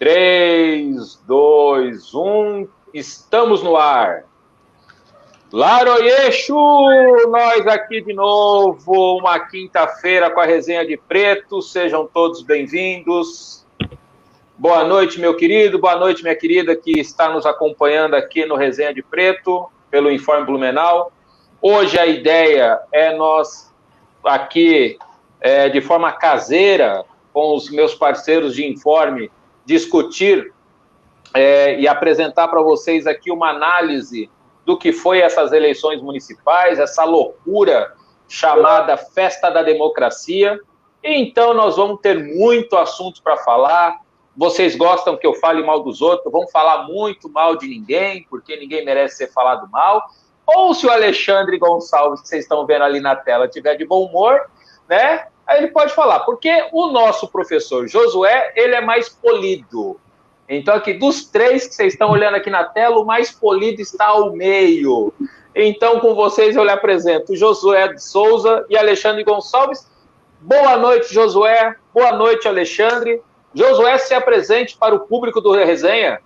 3, 2, 1, estamos no ar. Laroyeixo, nós aqui de novo, uma quinta-feira com a Resenha de Preto, sejam todos bem-vindos. Boa noite, meu querido, boa noite, minha querida, que está nos acompanhando aqui no Resenha de Preto, pelo Informe Blumenau. Hoje a ideia é nós aqui, de forma caseira, com os meus parceiros de Informe, discutir e apresentar para vocês aqui uma análise do que foi essas eleições municipais, essa loucura chamada Festa da Democracia. E então nós vamos ter muito assunto para falar. Vocês gostam que eu fale mal dos outros, vão falar muito mal de ninguém, porque ninguém merece ser falado mal. Ou se o Alexandre Gonçalves, que vocês estão vendo ali na tela, tiver de bom humor, né? Aí ele pode falar, porque o nosso professor Josué, ele é mais polido. Então, aqui, dos três que vocês estão olhando aqui na tela, o mais polido está ao meio. Então, com vocês, eu lhe apresento Josué de Souza e Alexandre Gonçalves. Boa noite, Josué. Boa noite, Alexandre. Josué, se apresente para o público do Resenha.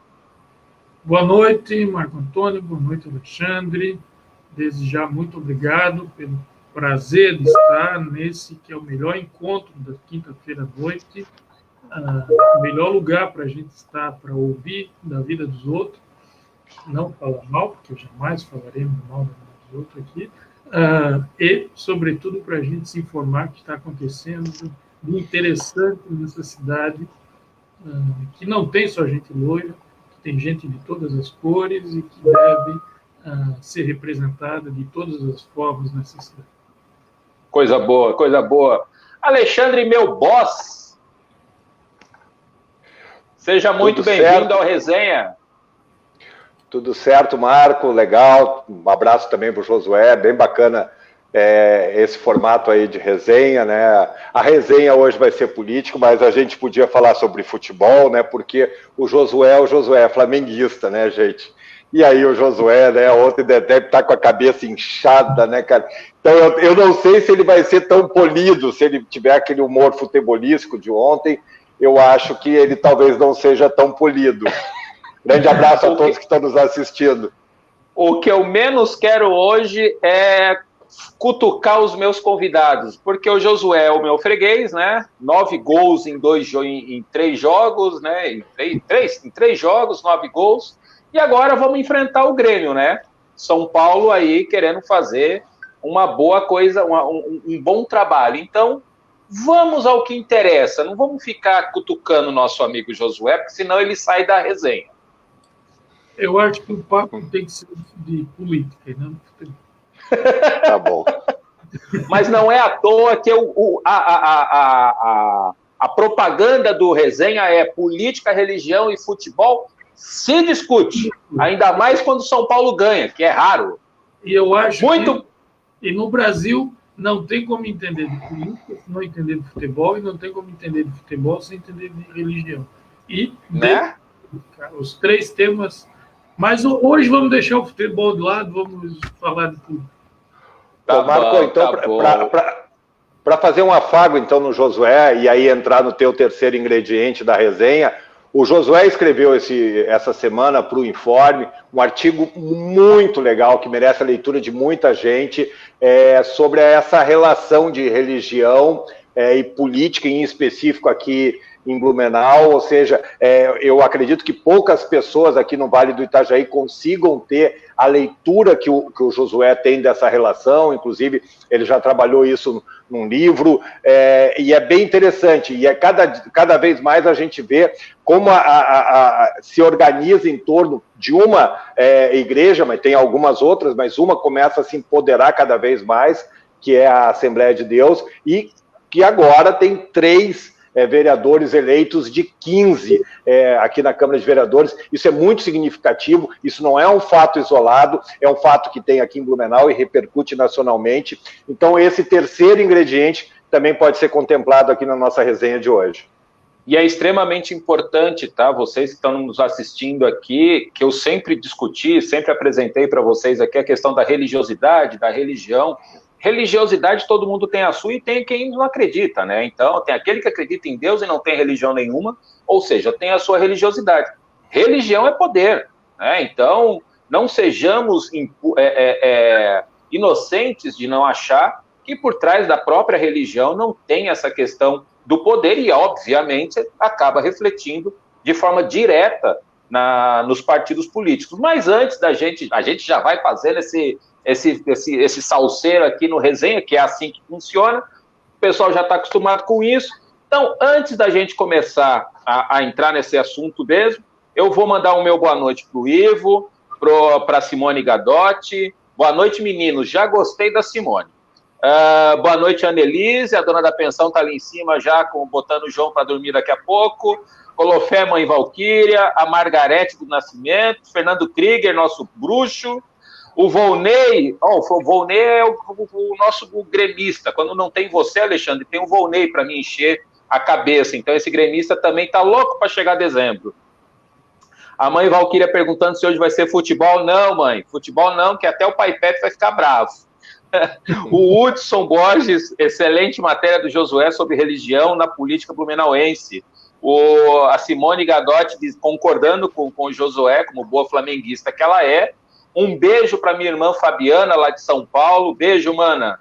Boa noite, Marco Antônio. Boa noite, Alexandre. Desde já, muito obrigado pelo prazer de estar nesse que é o melhor encontro da quinta-feira à noite. O melhor lugar para a gente estar, para ouvir da vida dos outros, não falar mal, porque jamais falaremos mal dos outros aqui, e, sobretudo, para a gente se informar o que está acontecendo de interessante nessa cidade, que não tem só gente loira, que tem gente de todas as cores e que deve ser representada de todas as formas nessa cidade. Coisa boa, coisa boa. Alexandre, meu boss, seja muito bem-vindo ao Resenha. Tudo certo, Marco, legal. Um abraço também para o Josué, bem bacana esse formato aí de resenha, né? A resenha hoje vai ser político, mas a gente podia falar sobre futebol, né? Porque o Josué é flamenguista, né, gente? E aí o Josué, né, ontem deve estar com a cabeça inchada, né, cara? Então eu não sei se ele vai ser tão polido, se ele tiver aquele humor futebolístico de ontem, eu acho que ele talvez não seja tão polido. Grande abraço a todos que estão nos assistindo. O que eu menos quero hoje é cutucar os meus convidados, porque o Josué é o meu freguês, né? 9 gols em 3 jogos, né? Em 3 jogos, 9 gols. E agora vamos enfrentar o Grêmio, né? São Paulo aí querendo fazer uma boa coisa, um bom trabalho. Então, vamos ao que interessa. Não vamos ficar cutucando o nosso amigo Josué, porque senão ele sai da resenha. Eu acho que o papo tem que ser de política, não? Tá bom. Mas não é à toa que a propaganda do Resenha é política, religião e futebol se discute, ainda mais quando São Paulo ganha, que é raro. E eu acho que no Brasil não tem como entender de política se não entender de futebol, e não tem como entender de futebol sem entender de religião. E os 3 temas. Mas hoje vamos deixar o futebol de lado, vamos falar de tudo. Tá, Marco, então, para fazer um afago então no Josué e aí entrar no teu terceiro ingrediente da resenha, o Josué escreveu essa semana para o Informe um artigo muito legal, que merece a leitura de muita gente, sobre essa relação de religião e política, em específico aqui em Blumenau, ou seja, eu acredito que poucas pessoas aqui no Vale do Itajaí consigam ter a leitura que o Josué tem dessa relação, inclusive ele já trabalhou isso num livro, e é bem interessante, e cada vez mais a gente vê como se organiza em torno de uma igreja, mas tem algumas outras, mas uma começa a se empoderar cada vez mais, que é a Assembleia de Deus, e que agora tem 3 vereadores eleitos de 15 aqui na Câmara de Vereadores. Isso é muito significativo, isso não é um fato isolado, é um fato que tem aqui em Blumenau e repercute nacionalmente. Então esse terceiro ingrediente também pode ser contemplado aqui na nossa resenha de hoje. E é extremamente importante, tá? Vocês que estão nos assistindo aqui, que eu sempre discuti, sempre apresentei para vocês aqui a questão da religiosidade, da religião, religiosidade todo mundo tem a sua e tem quem não acredita, né? Então, tem aquele que acredita em Deus e não tem religião nenhuma, ou seja, tem a sua religiosidade. Religião é poder, né? Então, não sejamos inocentes de não achar que por trás da própria religião não tem essa questão do poder e, obviamente, acaba refletindo de forma direta nos partidos políticos. Mas antes a gente já vai fazendo esse salseiro aqui no Resenha, que é assim que funciona, o pessoal já está acostumado com isso. Então, antes da gente começar a entrar nesse assunto mesmo, eu vou mandar o meu boa noite para o Ivo, para a Simone Gadotti. Boa noite, meninos. Já gostei da Simone. Boa noite, Annelise. A dona da pensão está ali em cima já, botando o João para dormir daqui a pouco. Colofé, mãe Valquíria. A Margarete do Nascimento. Fernando Krieger, nosso bruxo. O Volney. O Volney é o nosso gremista. Quando não tem você, Alexandre, tem o Volney para me encher a cabeça. Então, esse gremista também está louco para chegar a dezembro. A mãe Valquíria perguntando se hoje vai ser futebol. Não, mãe, futebol não, que até o pai Pepe vai ficar bravo. O Hudson Borges, excelente matéria do Josué sobre religião na política blumenauense. A Simone Gadotti concordando com o Josué, como boa flamenguista que ela é. Um beijo para minha irmã Fabiana, lá de São Paulo. Beijo, mana.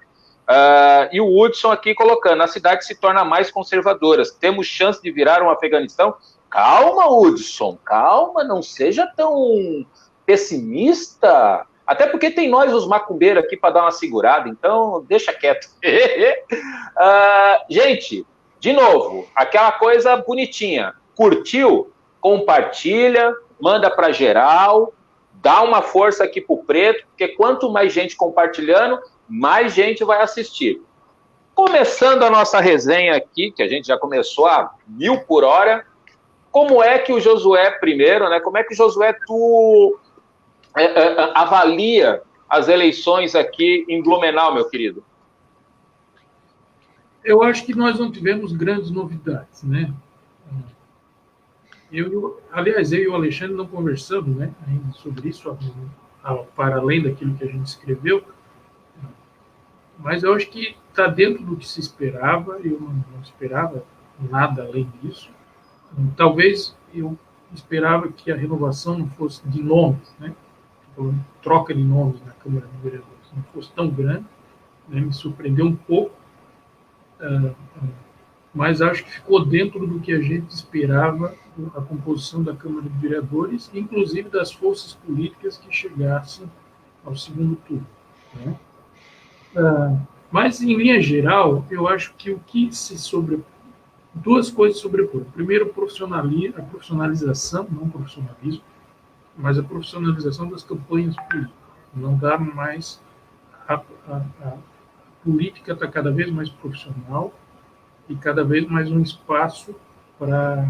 E o Hudson aqui colocando, a cidade se torna mais conservadora. Temos chance de virar um Afeganistão? Calma, Hudson, calma, não seja tão pessimista. Até porque tem nós, os macumbeiros, aqui para dar uma segurada, então deixa quieto. Gente, de novo, aquela coisa bonitinha. Curtiu? Compartilha, manda para geral, dá uma força aqui pro Preto, porque quanto mais gente compartilhando, mais gente vai assistir. Começando a nossa resenha aqui, que a gente já começou a 1000 por hora, como é que o Josué, primeiro, né? Como é que, Josué, tu avalia as eleições aqui em Blumenau, meu querido? Eu acho que nós não tivemos grandes novidades, né? Aliás, eu e o Alexandre não conversamos, né, ainda sobre isso, para além daquilo que a gente escreveu, mas eu acho que está dentro do que se esperava, eu não esperava nada além disso. Talvez eu esperava que a renovação não fosse de nomes, né? Troca de nomes na Câmara de Vereadores não fosse tão grande, né? Me surpreendeu um pouco, mas acho que ficou dentro do que a gente esperava a composição da Câmara de Vereadores, inclusive das forças políticas que chegassem ao segundo turno, né? Mas, em linha geral, eu acho que o que se duas coisas sobrepõem. Primeiro, a profissionalização, não profissionalismo, mas a profissionalização das campanhas políticas. Não dá mais... A política está cada vez mais profissional e cada vez mais um espaço para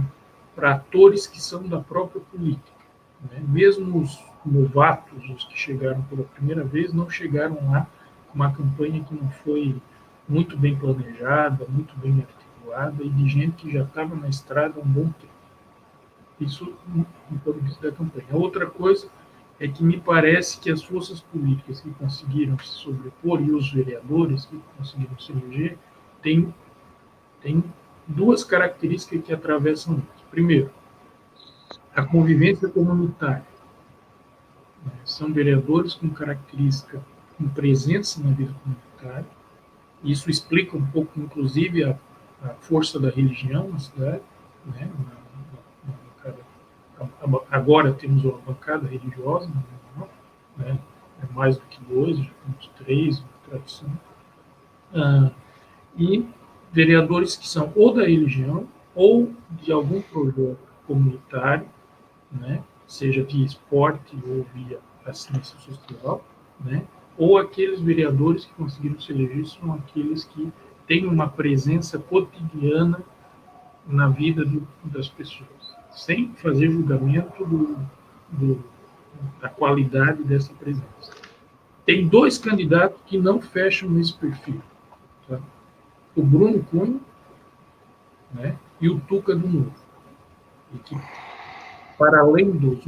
atores que são da própria política, né? Mesmo os novatos, os que chegaram pela primeira vez, não chegaram lá com uma campanha que não foi muito bem planejada, muito bem articulada e de gente que já estava na estrada há um bom tempo. Isso do ponto de vista da campanha. A outra coisa é que me parece que as forças políticas que conseguiram se sobrepor e os vereadores que conseguiram se eleger têm duas características que atravessam isso. Primeiro, a convivência comunitária. São vereadores com característica, com presença na vida comunitária. Isso explica um pouco, inclusive, a força da religião na cidade, né? Agora temos uma bancada religiosa, né? É mais do que 2, já temos 3, uma tradição. E vereadores que são ou da religião ou de algum projeto comunitário, né? Seja via esporte ou via assistência social, né? Ou aqueles vereadores que conseguiram se eleger são aqueles que têm uma presença cotidiana na vida das pessoas, sem fazer julgamento da qualidade dessa presença. Tem 2 candidatos que não fecham nesse perfil, tá? O Bruno Cunha, né, e o Tuca do Novo. E que, para além dos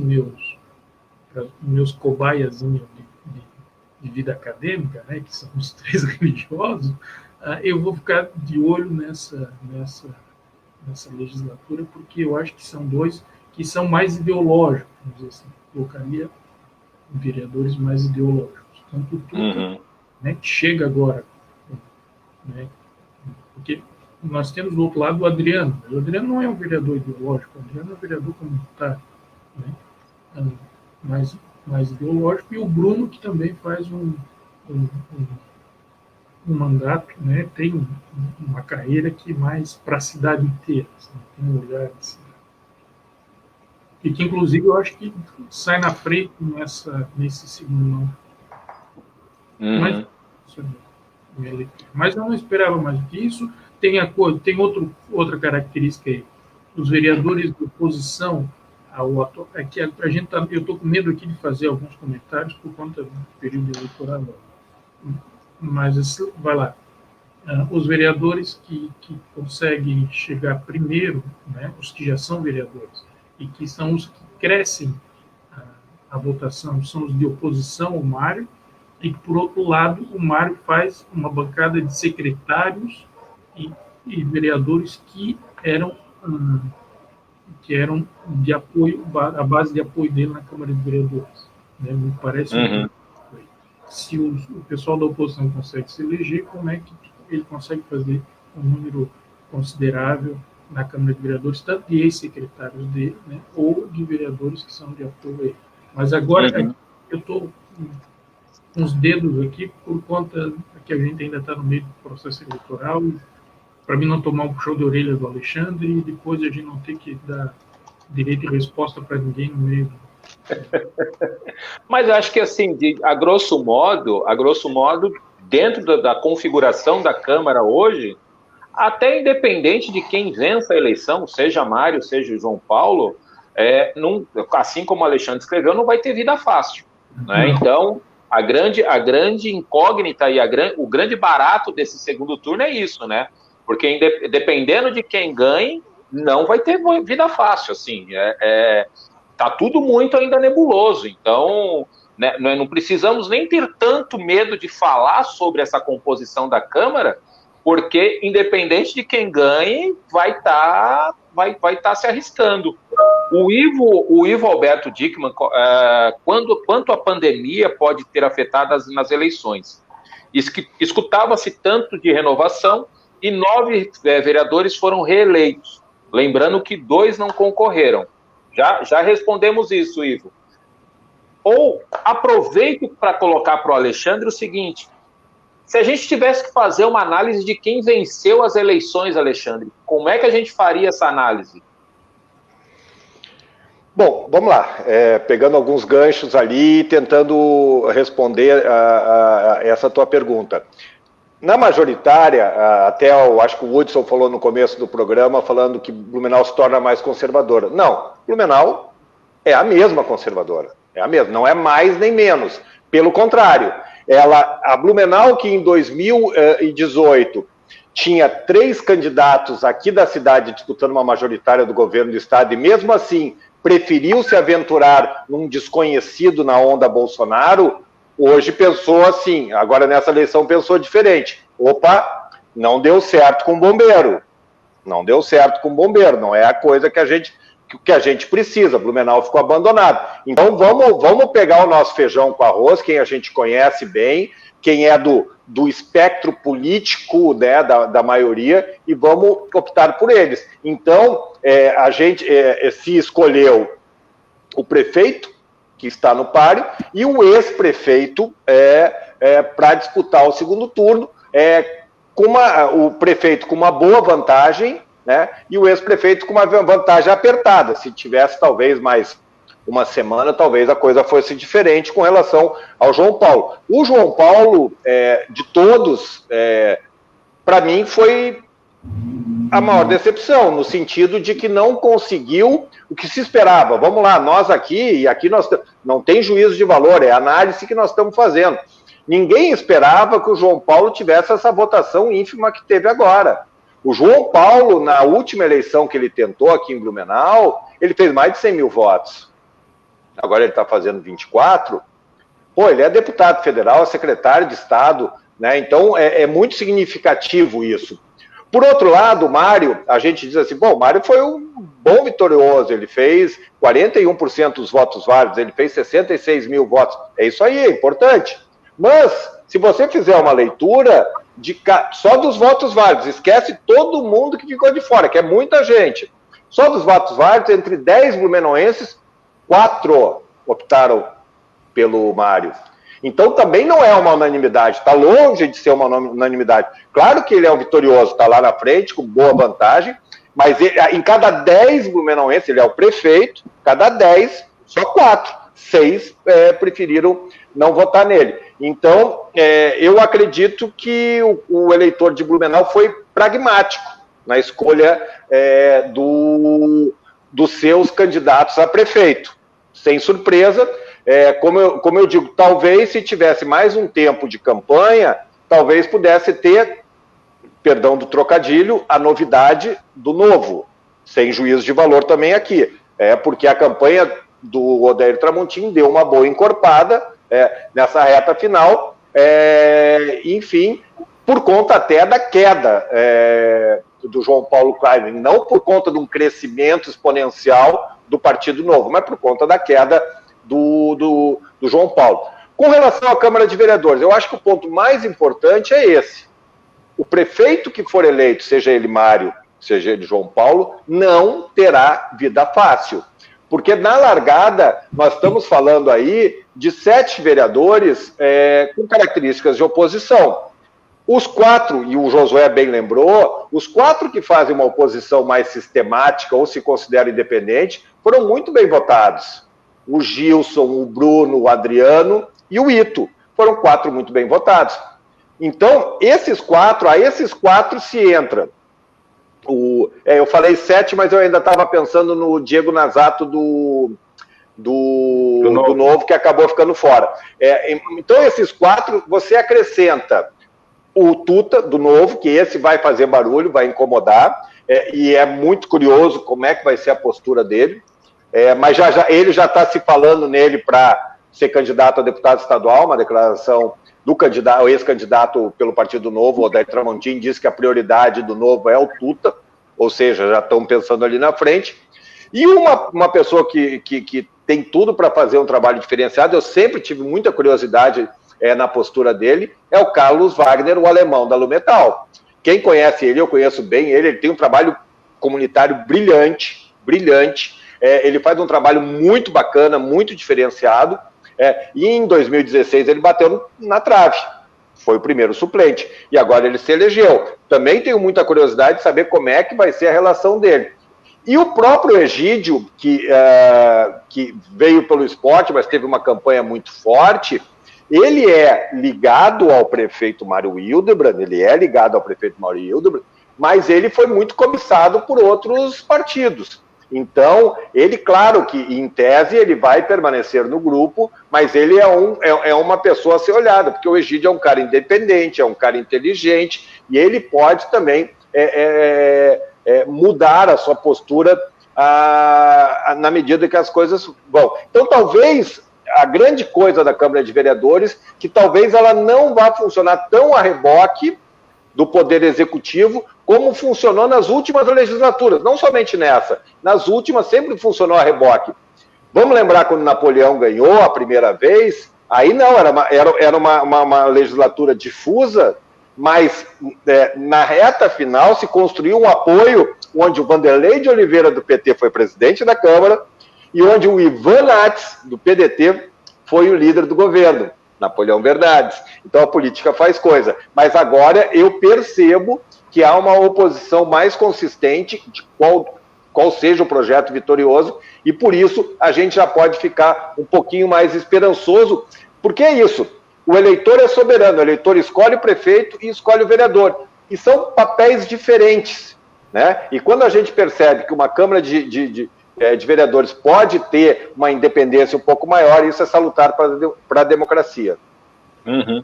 meus cobaiazinhos de vida acadêmica, né, que são os 3 religiosos, eu vou ficar de olho nessa legislatura, porque eu acho que são 2 que são mais ideológicos, vamos dizer assim, colocaria vereadores mais ideológicos. Tanto o Tuta, né, que chega agora, né, porque nós temos do outro lado o Adriano. O Adriano não é um vereador ideológico, o Adriano é um vereador comunitário, né, mais ideológico, e o Bruno, que também faz um mandato, né, tem uma carreira que mais para a cidade inteira, assim, tem um olhar de cidade. E que, inclusive, eu acho que sai na frente nesse segundo nome. Mas eu não esperava mais do que isso. Tem outra característica aí. Os vereadores de oposição é que eu estou com medo aqui de fazer alguns comentários por conta do período eleitoral. Mas vai lá. Os vereadores que conseguem chegar primeiro, né, os que já são vereadores, e que são os que crescem a votação, são os de oposição ao Mário, e por outro lado, o Mário faz uma bancada de secretários e vereadores que eram de apoio, a base de apoio dele na Câmara de Vereadores. Né? Me parece se o pessoal da oposição consegue se eleger, como é que ele consegue fazer um número considerável na Câmara de Vereadores, tanto de ex-secretários dele, né, ou de vereadores que são de apoio a ele. Mas agora eu estou com os dedos aqui por conta que a gente ainda está no meio do processo eleitoral, para mim não tomar um puxão de orelha do Alexandre e depois a gente não ter que dar direito de resposta para ninguém no meio. Mas acho que, assim, a grosso modo, dentro da configuração da Câmara hoje, até independente de quem vença a eleição, seja Mário, seja João Paulo, assim como o Alexandre escreveu, não vai ter vida fácil. Né? Então, a grande incógnita e o grande barato desse segundo turno é isso, né? Porque dependendo de quem ganhe, não vai ter vida fácil, assim. Tá tudo muito ainda nebuloso. Então, né, nós não precisamos nem ter tanto medo de falar sobre essa composição da Câmara, porque, independente de quem ganhe, vai tá se arriscando. O Ivo Alberto Dickmann, quanto a pandemia pode ter afetado nas eleições? Escutava-se tanto de renovação e 9 vereadores foram reeleitos. Lembrando que 2 não concorreram. Já respondemos isso, Ivo. Ou aproveito para colocar para o Alexandre o seguinte: se a gente tivesse que fazer uma análise de quem venceu as eleições, Alexandre, como é que a gente faria essa análise? Bom, vamos lá. Pegando alguns ganchos ali, tentando responder a essa tua pergunta. Na majoritária, até eu acho que o Hudson falou no começo do programa, falando que Blumenau se torna mais conservadora. Não, Blumenau é a mesma conservadora. É a mesma, não é mais nem menos. Pelo contrário, a Blumenau, que em 2018 tinha 3 candidatos aqui da cidade disputando uma majoritária do governo do estado, e mesmo assim preferiu se aventurar num desconhecido na onda Bolsonaro, hoje pensou assim, agora nessa eleição pensou diferente. Opa, não deu certo com o bombeiro. Não deu certo com o bombeiro, não é a coisa que a gente precisa. Blumenau ficou abandonado. Então vamos pegar o nosso feijão com arroz, quem a gente conhece bem, quem é do espectro político, né, da maioria, e vamos optar por eles. Então, a gente se escolheu o prefeito, que está no páreo, e o ex-prefeito para disputar o segundo turno, o prefeito com uma boa vantagem, né, e o ex-prefeito com uma vantagem apertada. Se tivesse talvez mais uma semana, talvez a coisa fosse diferente com relação ao João Paulo. O João Paulo, de todos, para mim foi a maior decepção, no sentido de que não conseguiu o que se esperava. Vamos lá, nós aqui nós não tem juízo de valor, é a análise que nós estamos fazendo. Ninguém esperava que o João Paulo tivesse essa votação ínfima que teve agora. O João Paulo, na última eleição que ele tentou aqui em Blumenau, ele fez mais de 100 mil votos. Agora ele está fazendo 24. Pô, ele é deputado federal, secretário de Estado, né? Então é muito significativo isso. Por outro lado, o Mário, a gente diz assim, bom, o Mário foi um bom vitorioso, ele fez 41% dos votos válidos, ele fez 66 mil votos, é isso aí, é importante. Mas, se você fizer uma leitura só dos votos válidos, esquece todo mundo que ficou de fora, que é muita gente. Só dos votos válidos, entre 10 blumenauenses, 4 optaram pelo Mário. Então também não é uma unanimidade, está longe de ser uma unanimidade. Claro que ele é um vitorioso, está lá na frente, com boa vantagem, mas ele, em cada 10 blumenauenses, ele é o prefeito, cada 10, só 4, 6 preferiram não votar nele. Então, eu acredito que o eleitor de Blumenau foi pragmático na escolha dos seus candidatos a prefeito. Sem surpresa, como eu digo, talvez se tivesse mais um tempo de campanha, talvez pudesse ter, perdão do trocadilho, a novidade do novo, sem juízo de valor também aqui. Porque a campanha do Odair Tramontim deu uma boa encorpada nessa reta final, enfim, por conta até da queda do João Paulo Klein, não por conta de um crescimento exponencial do Partido Novo, mas por conta da queda do João Paulo. Com relação à Câmara de Vereadores, eu acho que o ponto mais importante é esse. O prefeito que for eleito, seja ele Mário, seja ele João Paulo, não terá vida fácil. Porque na largada, nós estamos falando aí de 7 vereadores com características de oposição. Os 4, e o Josué bem lembrou, os 4 que fazem uma oposição mais sistemática ou se consideram independentes, foram muito bem votados. O Gilson, o Bruno, o Adriano e o Ito. Foram 4 muito bem votados. Então, a esses 4 se entra. Eu falei 7, mas eu ainda estava pensando no Diego Nazato do Novo, que acabou ficando fora. Então, esses 4, você acrescenta o Tuta, do Novo, que esse vai fazer barulho, vai incomodar, e é muito curioso como é que vai ser a postura dele, mas ele já está se falando nele para ser candidato a deputado estadual, uma declaração do candidato, o ex-candidato pelo Partido Novo, Odair Tramontim, diz que a prioridade do Novo é o Tuta, ou seja, já estão pensando ali na frente. E uma pessoa que tem tudo para fazer um trabalho diferenciado, eu sempre tive muita curiosidade na postura dele, é o Carlos Wagner, o alemão da Lumetal. Quem conhece ele, eu conheço bem ele tem um trabalho comunitário brilhante, ele faz um trabalho muito bacana, muito diferenciado, e em 2016 ele bateu na trave, foi o primeiro suplente, e agora ele se elegeu. Também tenho muita curiosidade de saber como é que vai ser a relação dele. E o próprio Egídio, que veio pelo esporte, mas teve uma campanha muito forte, ele é ligado ao prefeito Mário Hildebrand, mas ele foi muito cobiçado por outros partidos. Então, ele, claro que, em tese, ele vai permanecer no grupo, mas ele é uma pessoa a ser olhada, porque o Egídio é um cara independente, é um cara inteligente, e ele pode também mudar a sua postura na medida que as coisas vão. Então, talvez a grande coisa da Câmara de Vereadores, que talvez ela não vá funcionar tão a reboque do Poder Executivo, como funcionou nas últimas legislaturas, não somente nessa, nas últimas sempre funcionou a reboque. Vamos lembrar quando Napoleão ganhou a primeira vez, aí não, era uma legislatura difusa, mas na reta final se construiu um apoio onde o Vanderlei de Oliveira do PT foi presidente da Câmara, e onde o Ivan Nats, do PDT, foi o líder do governo, Napoleão Bernardes. Então a política faz coisa. Mas agora eu percebo que há uma oposição mais consistente de qual seja o projeto vitorioso, e por isso a gente já pode ficar um pouquinho mais esperançoso, porque é isso, o eleitor é soberano, o eleitor escolhe o prefeito e escolhe o vereador, e são papéis diferentes, né? E quando a gente percebe que uma Câmara de vereadores pode ter uma independência um pouco maior, isso é salutar para a democracia. Uhum.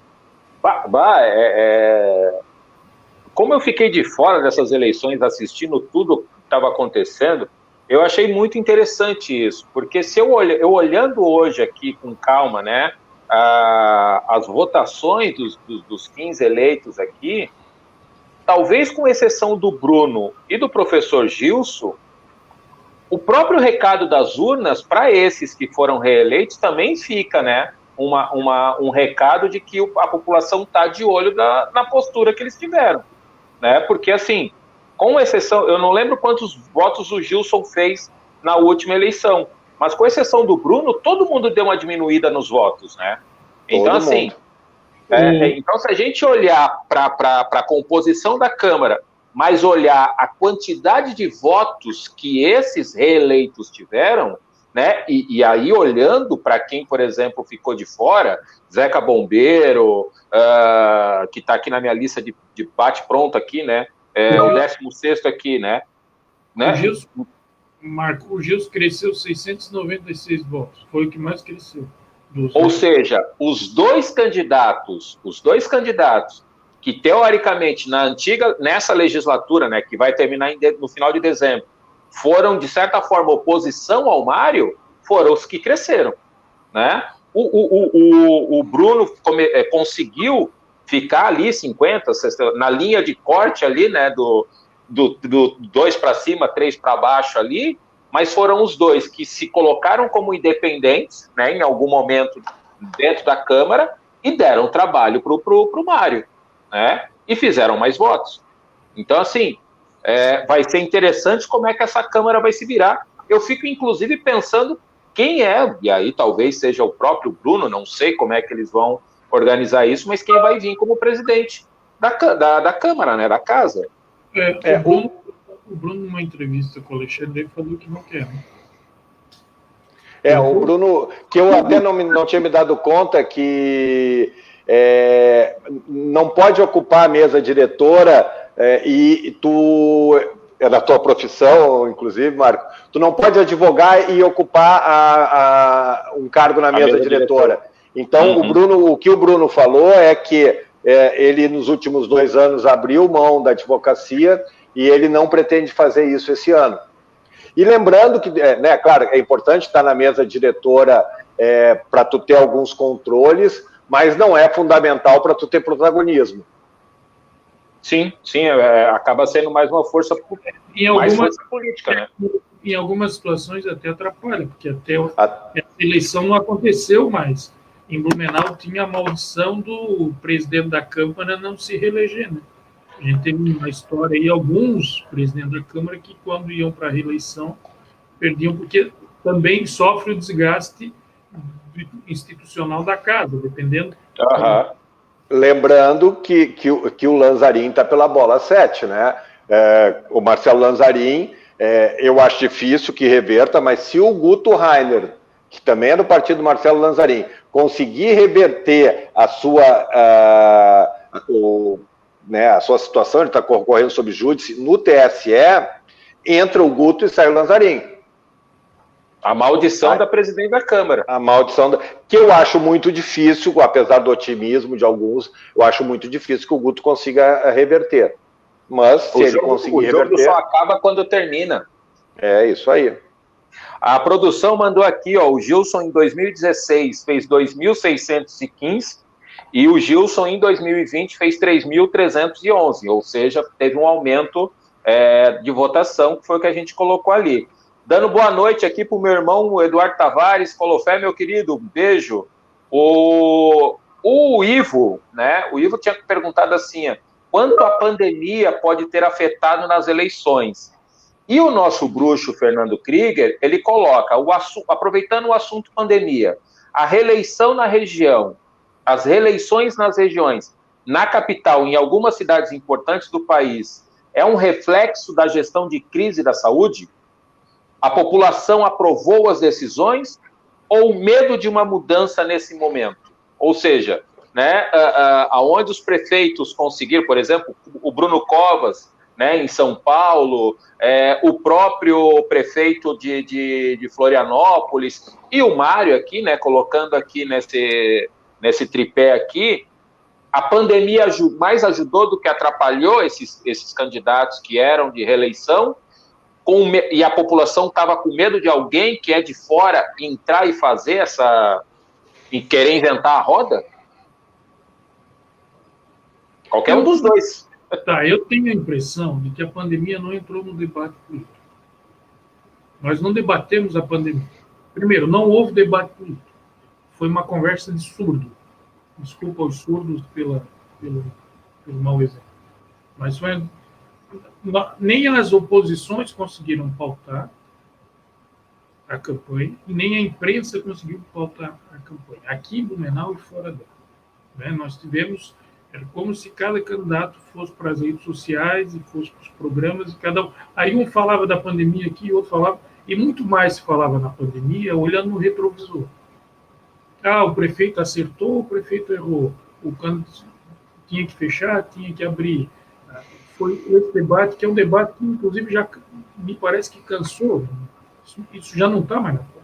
Como eu fiquei de fora dessas eleições, assistindo tudo que estava acontecendo, eu achei muito interessante isso, porque se eu olhando hoje aqui com calma, né, as votações dos 15 eleitos aqui, talvez com exceção do Bruno e do professor Gilson, o próprio recado das urnas, para esses que foram reeleitos, também fica, né? Um recado de que a população está de olho na postura que eles tiveram, né? Porque, assim, com exceção, eu não lembro quantos votos o Gilson fez na última eleição, mas com exceção do Bruno, todo mundo deu uma diminuída nos votos, né? Então, assim, então se a gente olhar para a composição da Câmara, mas olhar a quantidade de votos que esses reeleitos tiveram, né? E aí olhando para quem, por exemplo, ficou de fora, Zeca Bombeiro, que está aqui na minha lista de bate-pronto aqui, né? O 16º aqui, né? O Gilson cresceu 696 votos, foi o que mais cresceu. Ou seja, os dois candidatos que teoricamente nessa legislatura, né, que vai terminar no final de dezembro, foram de certa forma oposição ao Mário, foram os que cresceram, né? O Bruno conseguiu ficar ali 50, 60, na linha de corte ali, né, do 2 para cima, 3 para baixo ali, mas foram os dois que se colocaram como independentes, né, em algum momento dentro da Câmara, e deram trabalho para o Mário, né, e fizeram mais votos. Então, assim, vai ser interessante como é que essa Câmara vai se virar. Eu fico, inclusive, pensando quem e aí talvez seja o próprio Bruno, não sei como é que eles vão organizar isso, mas quem vai vir como presidente da Câmara, né, da Casa. O Bruno, numa entrevista com o Alexandre, falou que não quer. O Bruno, que eu até não tinha me dado conta que não pode ocupar a mesa diretora e tu, é da tua profissão, inclusive, Marco, tu não pode advogar e ocupar um cargo na mesa diretora. Então, o que o Bruno falou é que ele, nos últimos 2 anos, abriu mão da advocacia e ele não pretende fazer isso esse ano. E lembrando que, né, claro, é importante estar na mesa diretora para tu ter alguns controles, mas não é fundamental para tu ter protagonismo. Sim, acaba sendo mais uma força política, né? Em algumas situações até atrapalha, porque até a eleição não aconteceu mais. Em Blumenau tinha a maldição do presidente da Câmara não se reeleger, né? A gente teve uma história aí, alguns presidentes da Câmara que, quando iam para a reeleição, perdiam, porque também sofre o desgaste institucional da casa, dependendo. Lembrando que o Lanzarin está pela bola 7, né? O Marcelo Lanzarin, eu acho difícil que reverta, mas se o Guto Rainer, que também é do partido Marcelo Lanzarin, conseguir reverter a sua situação, ele está concorrendo sob júdice no TSE, entra o Guto e sai o Lanzarin. A maldição da presidente da Câmara. A maldição, que eu acho muito difícil, apesar do otimismo de alguns, eu acho muito difícil que o Guto consiga reverter. Mas se ele conseguir reverter... O jogo só acaba quando termina. É isso aí. A produção mandou aqui, ó, o Gilson em 2016 fez 2.615 e o Gilson em 2020 fez 3.311, ou seja, teve um aumento de votação, que foi o que a gente colocou ali. Dando boa noite aqui para o meu irmão, o Eduardo Tavares, Colofé, meu querido, um beijo. O Ivo, né? O Ivo tinha perguntado assim, quanto a pandemia pode ter afetado nas eleições? E o nosso bruxo, Fernando Krieger, ele coloca, aproveitando o assunto pandemia, a reeleição na região, as reeleições nas regiões, na capital, em algumas cidades importantes do país, é um reflexo da gestão de crise da saúde? A população aprovou as decisões ou medo de uma mudança nesse momento? Ou seja, né, aonde os prefeitos conseguiram, por exemplo, o Bruno Covas, né, em São Paulo, o próprio prefeito de Florianópolis e o Mário aqui, né, colocando aqui nesse tripé aqui, a pandemia mais ajudou do que atrapalhou esses candidatos que eram de reeleição, e a população estava com medo de alguém que é de fora entrar e fazer E querer inventar a roda? Qualquer um dos dois. Tá, eu tenho a impressão de que a pandemia não entrou no debate político. Nós não debatemos a pandemia. Primeiro, não houve debate político. Foi uma conversa de surdo. Desculpa os surdos pelo mau exemplo. Mas nem as oposições conseguiram pautar a campanha e nem a imprensa conseguiu pautar a campanha. Aqui em Blumenau e fora dela. Né? Nós tivemos... Era como se cada candidato fosse para as redes sociais e fosse para os programas. E cada um... Aí um falava da pandemia aqui, outro falava... E muito mais se falava na pandemia olhando no retrovisor. O prefeito acertou, o prefeito errou. O canto tinha que fechar, tinha que abrir. Foi esse debate, que é um debate que, inclusive, já me parece que cansou. Isso já não está mais na pauta.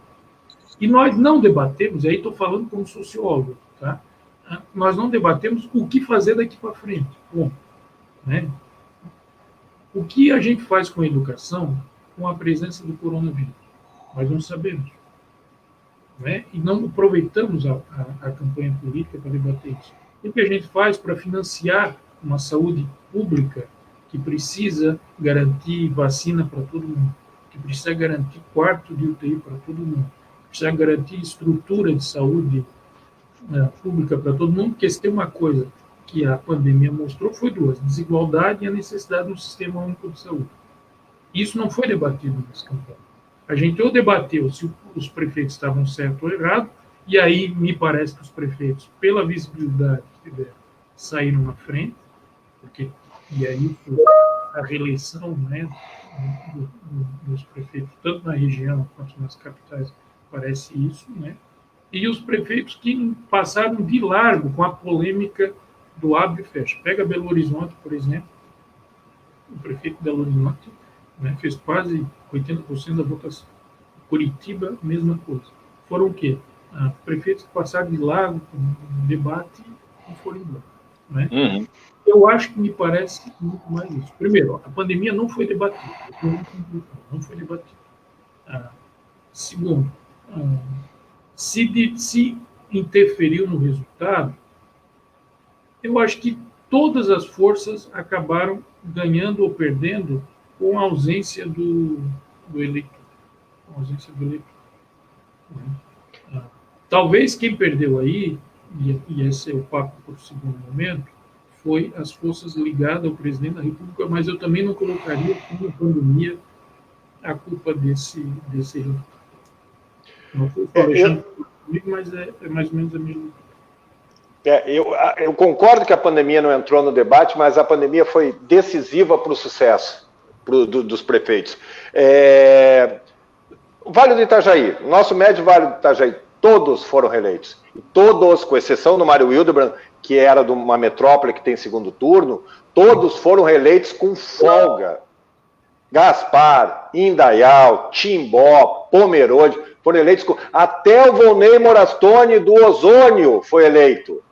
E nós não debatemos, aí estou falando como sociólogo, tá? Nós não debatemos o que fazer daqui para frente. Bom, né? O que a gente faz com a educação com a presença do coronavírus? Nós não sabemos. Né? E não aproveitamos a campanha política para debater isso. O que a gente faz para financiar uma saúde pública que precisa garantir vacina para todo mundo, que precisa garantir quarto de UTI para todo mundo, que precisa garantir estrutura de saúde pública para todo mundo, porque se tem uma coisa que a pandemia mostrou foi duas: desigualdade e a necessidade de um sistema único de saúde. Isso não foi debatido nessa campanha. A gente ou debateu se os prefeitos estavam certos ou errados, e aí me parece que os prefeitos, pela visibilidade que tiveram, saíram na frente, e aí a reeleição, né, dos prefeitos, tanto na região quanto nas capitais, parece isso, né? E os prefeitos que passaram de largo com a polêmica do abre e fecha. Pega Belo Horizonte, por exemplo, o prefeito de Belo Horizonte, né, fez quase 80% da votação. Curitiba, mesma coisa. Foram o quê? Prefeitos que passaram de largo com um debate e foram embora. Né? Uhum. Eu acho que me parece muito mais isso. Primeiro, a pandemia não foi debatida. Não foi debatida. Segundo, se interferiu no resultado, eu acho que todas as forças acabaram ganhando ou perdendo com a ausência do eleitor. Com a ausência do eleitor. Talvez quem perdeu aí, e esse é o papo por segundo momento, foi as forças ligadas ao presidente da República, mas eu também não colocaria como pandemia a culpa desse resultado. Não foi comigo, mas é mais ou menos a mesma coisa. Eu concordo que a pandemia não entrou no debate, mas a pandemia foi decisiva para o sucesso dos prefeitos. O Vale do Itajaí, nosso médio Vale do Itajaí, todos foram reeleitos. E todos, com exceção do Mário Hildebrand, que era de uma metrópole que tem segundo turno, todos foram reeleitos com folga. Gaspar, Indaial, Timbó, Pomerode, foram eleitos com... Até o Volney Morastone do Ozônio foi eleito.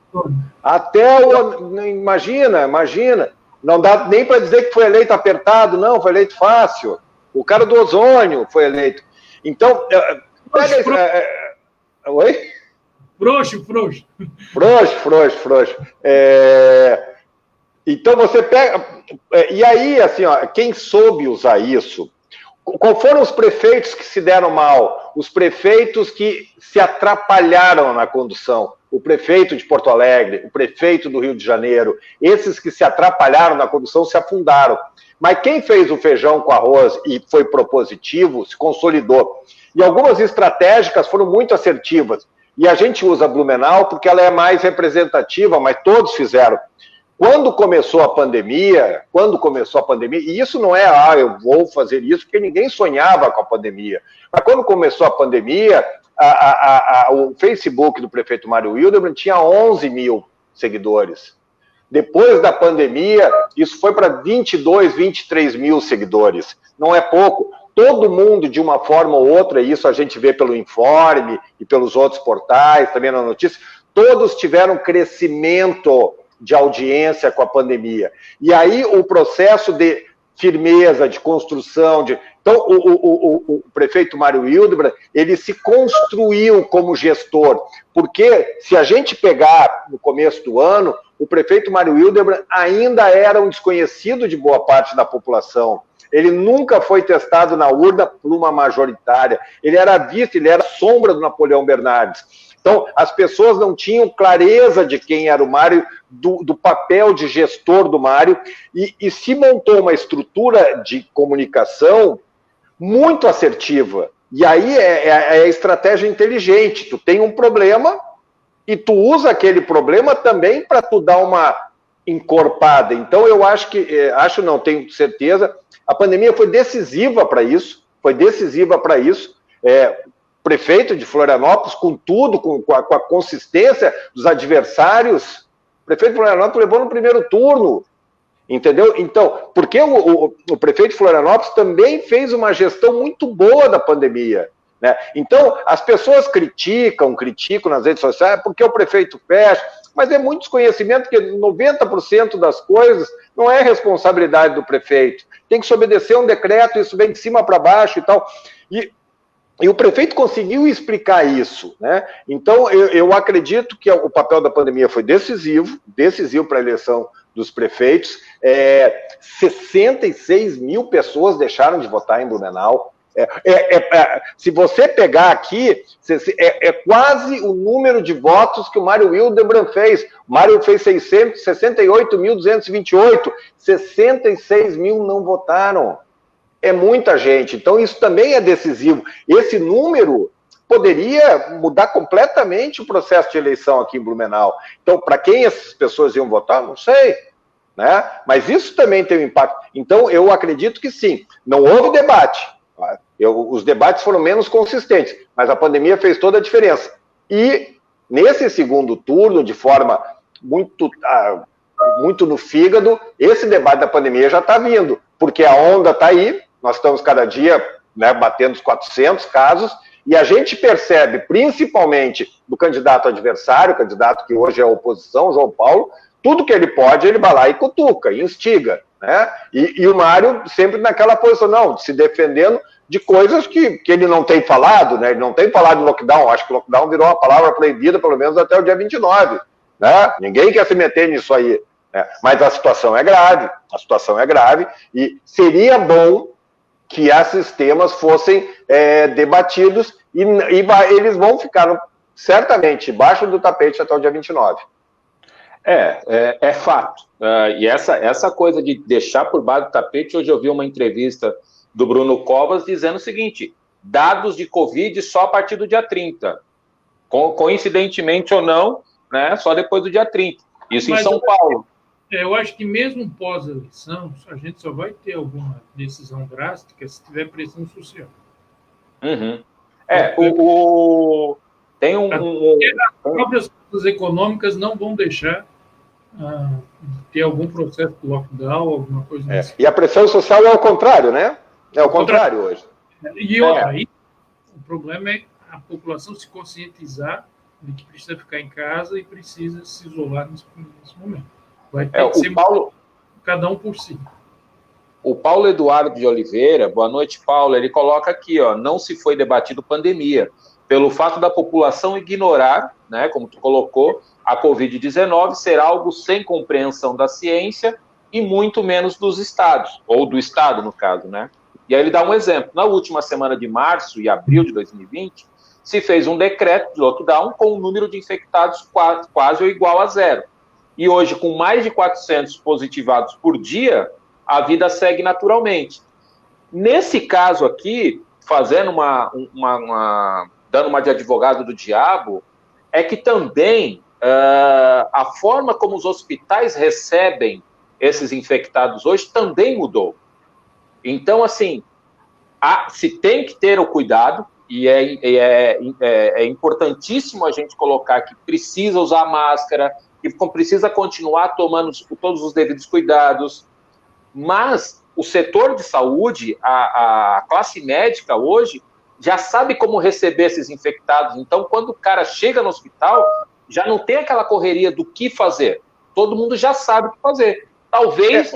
Até o... Imagina. Não dá nem para dizer que foi eleito apertado, não, foi eleito fácil. O cara do Ozônio foi eleito. Então, oi? Frouxo. Então você pega... E aí, assim, quem soube usar isso... Qual foram os prefeitos que se deram mal? Os prefeitos que se atrapalharam na condução. O prefeito de Porto Alegre, o prefeito do Rio de Janeiro. Esses que se atrapalharam na condução se afundaram. Mas quem fez o feijão com arroz e foi propositivo, se consolidou. E algumas estratégicas foram muito assertivas. E a gente usa Blumenau porque ela é mais representativa, mas todos fizeram. Quando começou a pandemia, e isso não é, eu vou fazer isso, porque ninguém sonhava com a pandemia. Mas quando começou a pandemia, o Facebook do prefeito Mário Hildebrand tinha 11 mil seguidores. Depois da pandemia, isso foi para 22, 23 mil seguidores. Não é pouco. Todo mundo, de uma forma ou outra, e isso a gente vê pelo Informe e pelos outros portais, também na notícia, todos tiveram crescimento de audiência com a pandemia. E aí o processo de firmeza, de construção, Então, o prefeito Mário Hildebrand, ele se construiu como gestor, porque se a gente pegar no começo do ano, o prefeito Mário Hildebrand ainda era um desconhecido de boa parte da população. Ele nunca foi testado na urna por uma majoritária. Ele era visto, ele era sombra do Napoleão Bernardes. Então, as pessoas não tinham clareza de quem era o Mário, do papel de gestor do Mário, e se montou uma estrutura de comunicação muito assertiva. E aí é a estratégia inteligente. Tu tem um problema e tu usa aquele problema também para tu dar uma encorpada. Então, eu acho tenho certeza, a pandemia foi decisiva para isso, prefeito de Florianópolis, com tudo, com a consistência dos adversários, o prefeito de Florianópolis levou no primeiro turno, entendeu? Então, porque o prefeito de Florianópolis também fez uma gestão muito boa da pandemia, né? Então, as pessoas criticam nas redes sociais, porque o prefeito fecha, mas é muito desconhecimento que 90% das coisas não é responsabilidade do prefeito. Tem que se obedecer um decreto, isso vem de cima para baixo e tal. E o prefeito conseguiu explicar isso, né? Então, eu acredito que o papel da pandemia foi decisivo para a eleição dos prefeitos. 66 mil pessoas deixaram de votar em Blumenau. Se você pegar aqui, é quase o número de votos que o Mário Hildebrand fez. O Mário fez 68.228, 66 mil não votaram. É muita gente, então isso também é decisivo. Esse número poderia mudar completamente o processo de eleição aqui em Blumenau. Então, para quem essas pessoas iam votar, não sei, né? Mas isso também tem um impacto. Então, eu acredito que sim, não houve debate. Os debates foram menos consistentes, mas a pandemia fez toda a diferença. E nesse segundo turno, de forma muito no fígado, esse debate da pandemia já está vindo, porque a onda está aí. Nós estamos cada dia, né, batendo os 400 casos, e a gente percebe, principalmente do candidato adversário, o candidato que hoje é a oposição, João Paulo, tudo que ele pode, ele vai lá e cutuca, e instiga, né? E o Mário sempre naquela posição, não, se defendendo de coisas que ele não tem falado, né? Ele não tem falado de lockdown, acho que lockdown virou uma palavra proibida, pelo menos até o dia 29, né? Ninguém quer se meter nisso aí, né? Mas a situação é grave, e seria bom que esses temas fossem debatidos e eles vão ficar certamente embaixo do tapete até o dia 29. É fato. E essa coisa de deixar por baixo do tapete, hoje eu vi uma entrevista do Bruno Covas dizendo o seguinte: dados de Covid só a partir do dia 30. Coincidentemente ou não, né, só depois do dia 30. Isso em São Paulo. Eu acho que mesmo pós-eleição, a gente só vai ter alguma decisão drástica se tiver pressão social. Uhum. Tem as próprias forças econômicas não vão deixar ter algum processo de lockdown, alguma coisa assim. E a pressão social é o contrário, né? É o contrário hoje. E aí, o problema é a população se conscientizar de que precisa ficar em casa e precisa se isolar nesse momento. Vai ter que ser cada um por si. O Paulo Eduardo de Oliveira, boa noite, Paulo, ele coloca aqui, não se foi debatido pandemia, pelo fato da população ignorar, né, como tu colocou, a Covid-19 ser algo sem compreensão da ciência e muito menos dos estados, ou do estado, no caso, né? E aí ele dá um exemplo. Na última semana de março e abril de 2020, se fez um decreto de lockdown com o número de infectados quase ou igual a 0. E hoje, com mais de 400 positivados por dia, a vida segue naturalmente. Nesse caso aqui, fazendo dando uma de advogado do diabo, é que também a forma como os hospitais recebem esses infectados hoje também mudou. Então, assim, se tem que ter o cuidado, e é importantíssimo a gente colocar que precisa usar máscara, que precisa continuar tomando todos os devidos cuidados, mas o setor de saúde, a classe médica hoje, já sabe como receber esses infectados. Então, quando o cara chega no hospital, já não tem aquela correria do que fazer. Todo mundo já sabe o que fazer. Talvez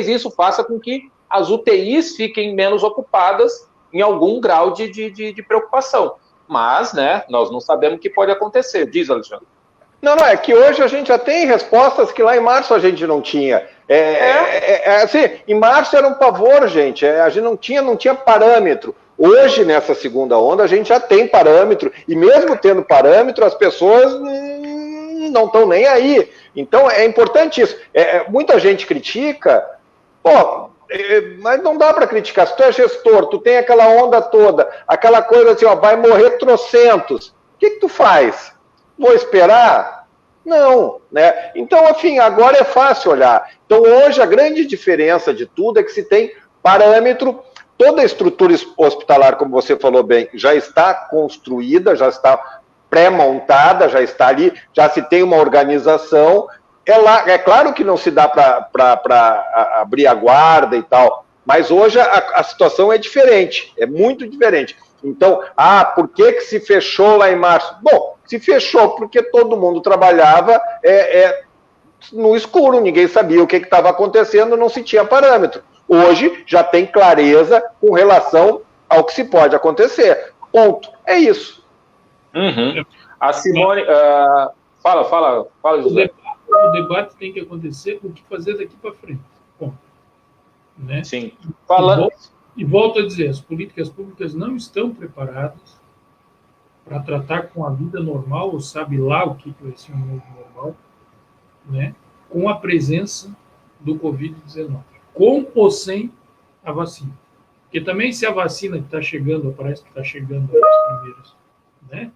isso faça com que as UTIs fiquem menos ocupadas em algum grau de preocupação. Mas, né, nós não sabemos o que pode acontecer. Diz, Alexandre. Não, é que hoje a gente já tem respostas que lá em março a gente não tinha. Assim, em março era um pavor, gente. A gente não tinha parâmetro. Hoje, nessa segunda onda, a gente já tem parâmetro. E mesmo tendo parâmetro, as pessoas não estão nem aí. Então, é importante isso. Muita gente critica, mas não dá para criticar. Se tu é gestor, tu tem aquela onda toda, aquela coisa assim, vai morrer trocentos. O que tu faz? Vou esperar? Não, né? Então, enfim, agora é fácil olhar. Então, hoje, a grande diferença de tudo é que se tem parâmetro, toda a estrutura hospitalar, como você falou bem, já está construída, já está pré-montada, já está ali, já se tem uma organização. É claro que não se dá para abrir a guarda e tal, mas hoje a situação é diferente, é muito diferente. Então, por que se fechou lá em março? Bom, se fechou porque todo mundo trabalhava no escuro, ninguém sabia o que estava acontecendo, não se tinha parâmetro. Hoje já tem clareza com relação ao que se pode acontecer. Ponto. É isso. Uhum. A Simone... Fala, José. O debate tem que acontecer com o que fazer daqui para frente. Bom, né? Sim. E volto a dizer, as políticas públicas não estão preparadas para tratar com a vida normal, ou sabe lá o que vai ser um novo normal, né? Com a presença do Covid-19. Com ou sem a vacina. Porque também se a vacina que está chegando, parece que está chegando as primeiras, né?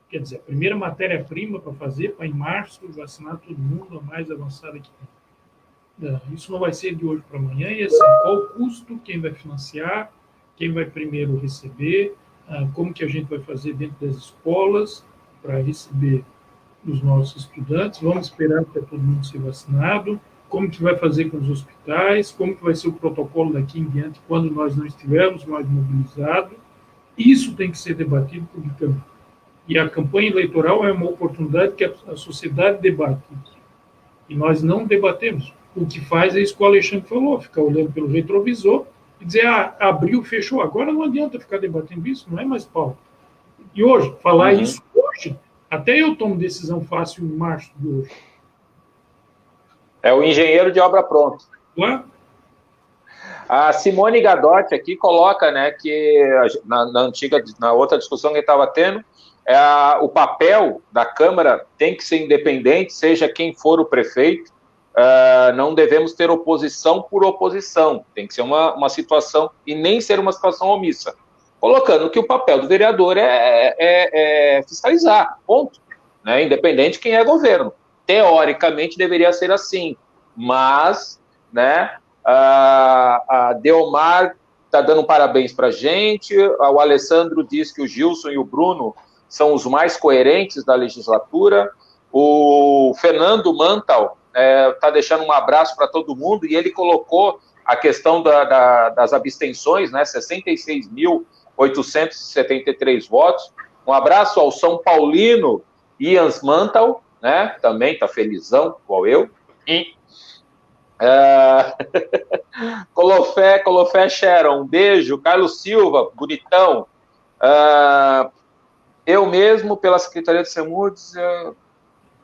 Quer dizer, a primeira matéria-prima para fazer, para em março vacinar todo mundo, a mais avançada que tem. Isso não vai ser de hoje para amanhã, e assim, qual o custo, quem vai financiar, quem vai primeiro receber, como que a gente vai fazer dentro das escolas para receber os nossos estudantes, vamos esperar para todo mundo ser vacinado, como que vai fazer com os hospitais, como que vai ser o protocolo daqui em diante quando nós não estivermos mais mobilizados. Isso tem que ser debatido publicamente. E a campanha eleitoral é uma oportunidade que a sociedade debate. E nós não debatemos. O que faz é isso que o Alexandre falou, ficar olhando pelo retrovisor e dizer, abriu, fechou. Agora não adianta ficar debatendo isso, não é mais pauta. E hoje, falar isso hoje, até eu tomo decisão fácil em março de hoje. É o engenheiro de obra pronta. Ué? A Simone Gadotti aqui coloca, né, que na outra discussão que estava tendo, o papel da Câmara tem que ser independente, seja quem for o prefeito. Não devemos ter oposição por oposição, tem que ser uma situação, e nem ser uma situação omissa, colocando que o papel do vereador é fiscalizar, ponto, né? Independente de quem é governo. Teoricamente deveria ser assim, mas, né, a Deomar está dando parabéns para a gente, o Alessandro diz que o Gilson e o Bruno são os mais coerentes da legislatura, o Fernando Mantal está deixando um abraço para todo mundo, e ele colocou a questão das abstenções, né, 66.873 votos. Um abraço ao São Paulino Ians Mantal, né, também está felizão, igual eu. Colofé Sharon, um beijo. Carlos Silva, bonitão. Eu mesmo, pela Secretaria de Semudes,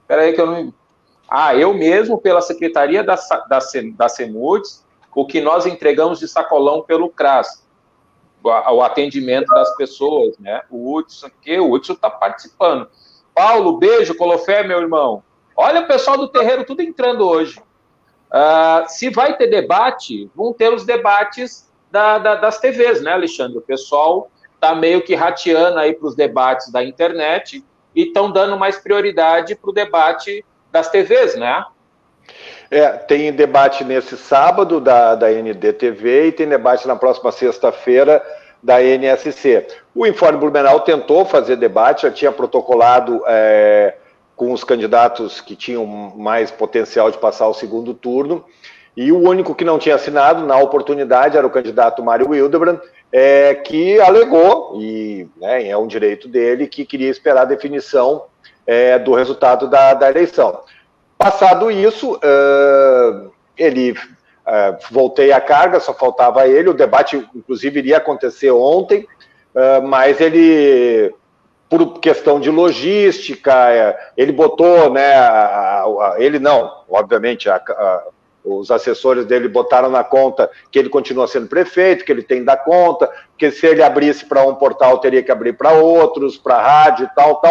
peraí que eu não... eu mesmo, pela Secretaria da Semudes, o que nós entregamos de sacolão pelo CRAS, o atendimento das pessoas, né? O Hudson está participando. Paulo, beijo, Colofé, meu irmão. Olha o pessoal do terreiro tudo entrando hoje. Se vai ter debate, vão ter os debates das TVs, né, Alexandre? O pessoal está meio que rateando aí para os debates da internet e estão dando mais prioridade para o debate das TVs, né? Tem debate nesse sábado da NDTV e tem debate na próxima sexta-feira da NSC. O Informe Blumenau tentou fazer debate, já tinha protocolado com os candidatos que tinham mais potencial de passar ao segundo turno, e o único que não tinha assinado, na oportunidade, era o candidato Mário Hildebrand, que alegou, e é um direito dele, que queria esperar a definição do resultado da eleição. Passado isso, ele voltei à carga, só faltava ele. O debate, inclusive, iria acontecer ontem, mas ele, por questão de logística, ele botou, né, ele não, obviamente, os assessores dele botaram na conta que ele continua sendo prefeito, que ele tem que dar conta, que se ele abrisse para um portal, teria que abrir para outros, para rádio e tal.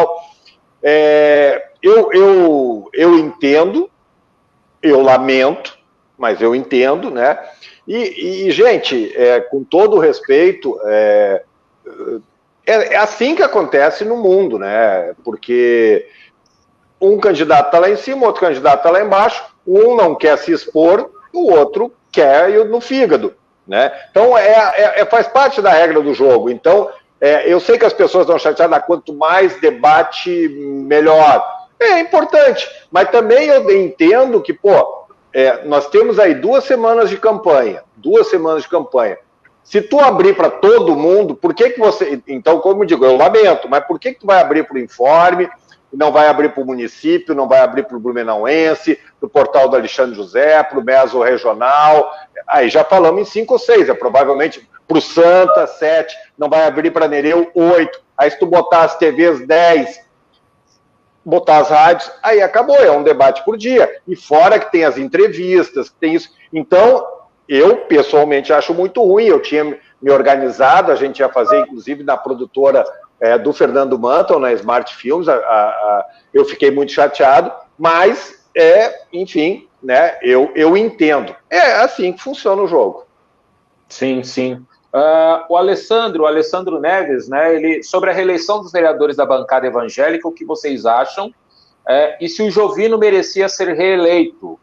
Eu entendo, eu lamento, mas eu entendo, né? E gente, com todo o respeito, é assim que acontece no mundo, né? Porque um candidato está lá em cima, outro candidato está lá embaixo, um não quer se expor, o outro quer ir no fígado, né? Então, faz parte da regra do jogo. Então, eu sei que as pessoas estão chateadas, quanto mais debate, melhor. É importante, mas também eu entendo que, nós temos aí 2 semanas de campanha, Se tu abrir para todo mundo, por que você... Então, como eu digo, eu lamento, mas por que tu vai abrir para o Informe, não vai abrir para o município, não vai abrir para o Blumenauense, para o portal do Alexandre José, para o Meso Regional? Aí já falamos em 5 ou 6, provavelmente para o Santa, 7, não vai abrir para Nereu, 8. Aí se tu botar as TVs, 10, botar as rádios, aí acabou, é um debate por dia. E fora que tem as entrevistas, que tem isso. Então, eu pessoalmente acho muito ruim, eu tinha me organizado, a gente ia fazer, inclusive, na produtora do Fernando Manton, na Smart Films, eu fiquei muito chateado, mas, enfim, né, eu entendo. É assim que funciona o jogo. Sim, sim. O Alessandro Neves, né, sobre a reeleição dos vereadores da bancada evangélica, o que vocês acham? E se o Jovino merecia ser reeleito?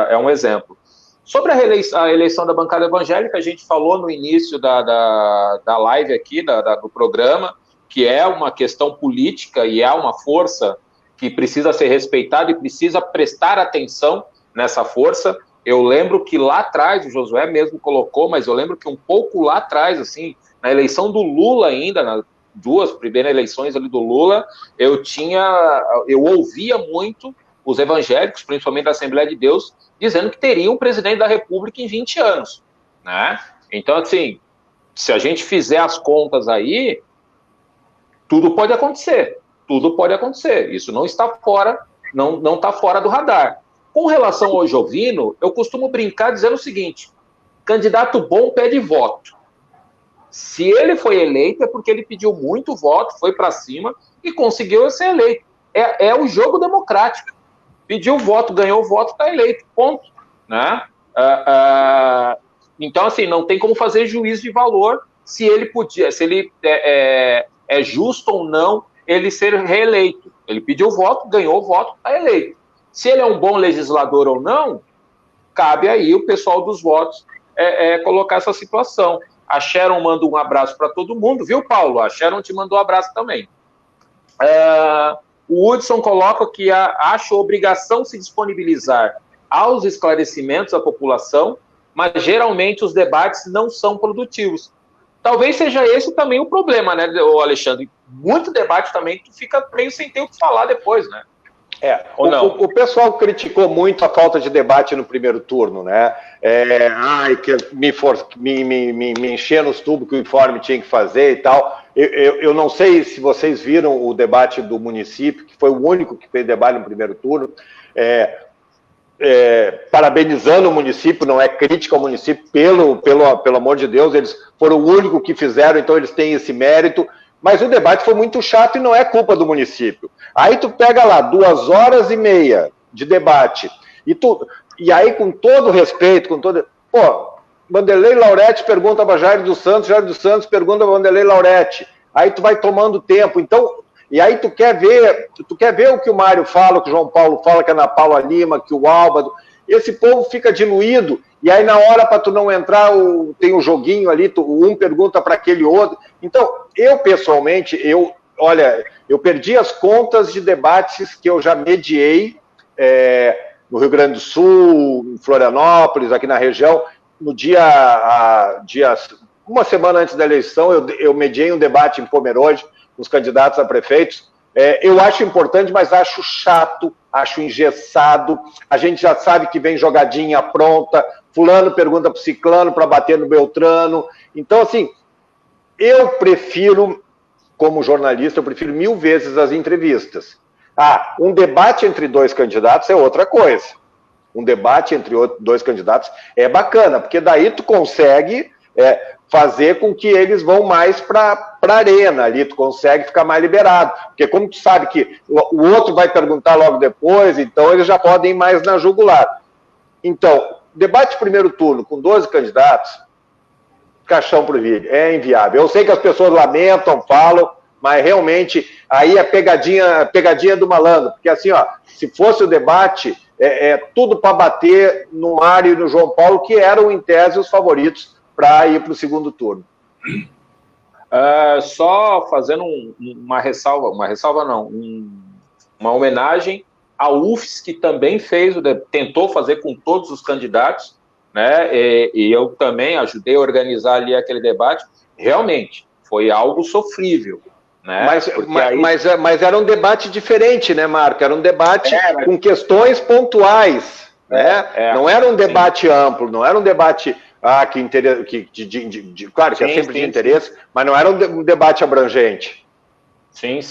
É um exemplo. Sobre a eleição da bancada evangélica, a gente falou no início da live aqui, do programa, que é uma questão política e é uma força que precisa ser respeitada e precisa prestar atenção nessa força. Eu lembro que lá atrás, o Josué mesmo colocou, mas eu lembro que um pouco lá atrás, assim, na eleição do Lula ainda, nas 2 primeiras eleições ali do Lula, eu ouvia muito os evangélicos, principalmente da Assembleia de Deus, dizendo que teria um presidente da República em 20 anos, né? Então, assim, se a gente fizer as contas aí, tudo pode acontecer, isso não está fora, não está fora do radar. Com relação ao Jovino, eu costumo brincar dizendo o seguinte: candidato bom pede voto. Se ele foi eleito é porque ele pediu muito voto, foi para cima e conseguiu ser eleito. É o jogo democrático. Pediu voto, ganhou voto, está eleito, ponto. Né? Então, assim, não tem como fazer juízo de valor se ele é justo ou não ele ser reeleito. Ele pediu voto, ganhou voto, está eleito. Se ele é um bom legislador ou não, cabe aí o pessoal dos votos colocar essa situação. A Sharon manda um abraço para todo mundo, viu, Paulo? A Sharon te mandou um abraço também. O Hudson coloca que acha obrigação se disponibilizar aos esclarecimentos à população, mas geralmente os debates não são produtivos. Talvez seja esse também o problema, né, Alexandre? Muito debate também, tu fica meio sem ter o que falar depois, né? Ou não? O pessoal criticou muito a falta de debate no primeiro turno, né? Que me encher nos tubos que o Informe tinha que fazer e tal. Eu não sei se vocês viram o debate do município, que foi o único que fez debate no primeiro turno. Parabenizando o município, não é crítica ao município, pelo amor de Deus, eles foram o único que fizeram, então eles têm esse mérito. Mas o debate foi muito chato e não é culpa do município. Aí tu pega lá 2h30 de debate, e aí com todo respeito, Vanderlei Lauretti pergunta para Jair dos Santos pergunta para Vanderlei Lauretti, aí tu vai tomando tempo, então, e aí tu quer ver o que o Mário fala, o que o João Paulo fala, que a Ana Paula Lima, que o Alba, esse povo fica diluído, e aí na hora para tu não entrar, tem um joguinho ali, um pergunta para aquele outro. Então, eu pessoalmente, eu perdi as contas de debates que eu já mediei no Rio Grande do Sul, em Florianópolis, aqui na região, no uma semana antes da eleição, eu mediei um debate em Pomerode, com os candidatos a prefeitos. Eu acho importante, mas acho chato acho engessado, a gente já sabe que vem jogadinha pronta, fulano pergunta para o ciclano para bater no Beltrano. Então, assim, eu prefiro, como jornalista, eu prefiro 1000 vezes as entrevistas. Um debate entre dois candidatos é outra coisa. Um debate entre dois candidatos é bacana, porque daí tu consegue fazer com que eles vão mais para a arena ali, tu consegue ficar mais liberado. Porque como tu sabe que o outro vai perguntar logo depois, então eles já podem ir mais na jugular. Então, debate de primeiro turno com 12 candidatos, caixão pro vídeo, é inviável. Eu sei que as pessoas lamentam, falam, mas realmente aí é pegadinha do malandro, porque assim, ó, se fosse o debate, tudo para bater no Mário e no João Paulo, que eram, em tese, os favoritos para ir para o segundo turno. Só fazendo uma homenagem ao UFS, que também tentou fazer com todos os candidatos, né? E eu também ajudei a organizar ali aquele debate. Realmente, foi algo sofrível. Né? Mas era um debate diferente, né, Marco? Era um debate com questões pontuais, né? Não era um debate amplo, não era um debate claro que é sempre de interesse, mas não era um debate abrangente. Sim.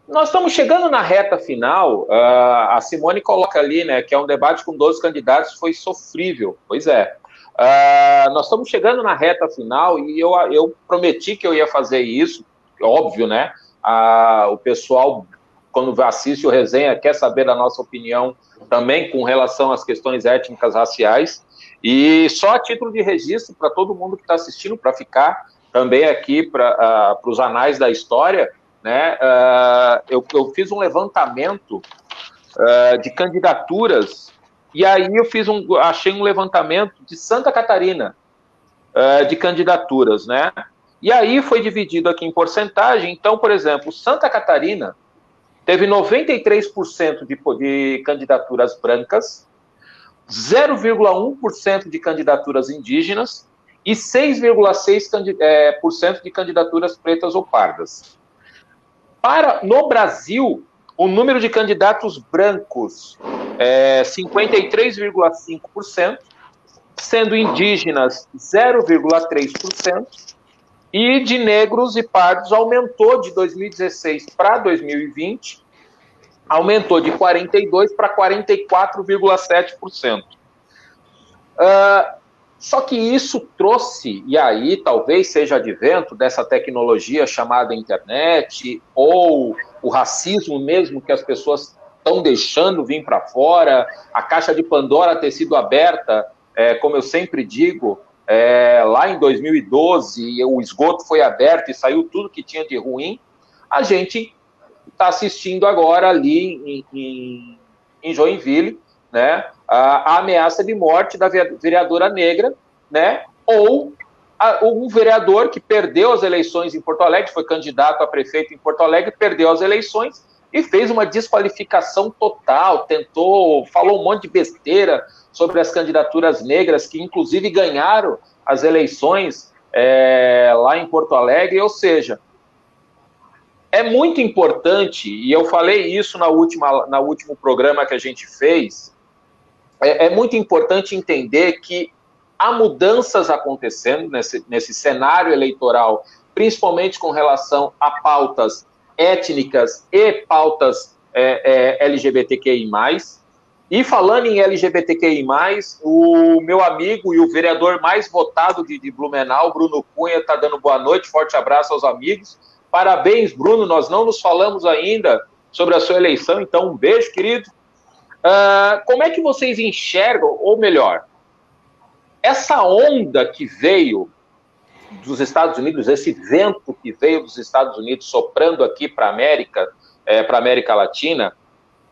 Nós estamos chegando na reta final, a Simone coloca ali, né, que é um debate com 12 candidatos, foi sofrível, pois é. Nós estamos chegando na reta final e eu prometi que eu ia fazer isso, óbvio, né? O pessoal, quando assiste o resenha, quer saber da nossa opinião também com relação às questões étnicas raciais. E só a título de registro para todo mundo que está assistindo, para ficar também aqui para os anais da história, né? Eu fiz um levantamento de candidaturas, e aí achei um levantamento de Santa Catarina de candidaturas, né? E aí foi dividido aqui em porcentagem. Então, por exemplo, Santa Catarina teve 93% de candidaturas brancas, 0,1% de candidaturas indígenas e 6,6% de candidaturas pretas ou pardas. No Brasil, o número de candidatos brancos é 53,5%, sendo indígenas 0,3%, e de negros e pardos aumentou de 2016 para 2020, aumentou de 42% para 44,7%. Só que isso trouxe, e aí talvez seja advento dessa tecnologia chamada internet, ou o racismo mesmo que as pessoas estão deixando vir para fora, a caixa de Pandora ter sido aberta, como eu sempre digo, lá em 2012, o esgoto foi aberto e saiu tudo que tinha de ruim. A gente está assistindo agora ali em Joinville, né, a ameaça de morte da vereadora negra, né, ou um vereador que perdeu as eleições em Porto Alegre, foi candidato a prefeito em Porto Alegre, perdeu as eleições e fez uma desqualificação total, falou um monte de besteira sobre as candidaturas negras, que inclusive ganharam as eleições lá em Porto Alegre. Ou seja, é muito importante, e eu falei isso no último programa que a gente fez, é muito importante entender que há mudanças acontecendo nesse cenário eleitoral, principalmente com relação a pautas étnicas e pautas LGBTQI+. E falando em LGBTQI+, o meu amigo e o vereador mais votado de Blumenau, Bruno Cunha, está dando boa noite, forte abraço aos amigos. Parabéns, Bruno, nós não nos falamos ainda sobre a sua eleição, então um beijo, querido. Como é que vocês enxergam, ou melhor, essa onda que veio dos Estados Unidos, esse vento que veio dos Estados Unidos soprando aqui para a América Latina,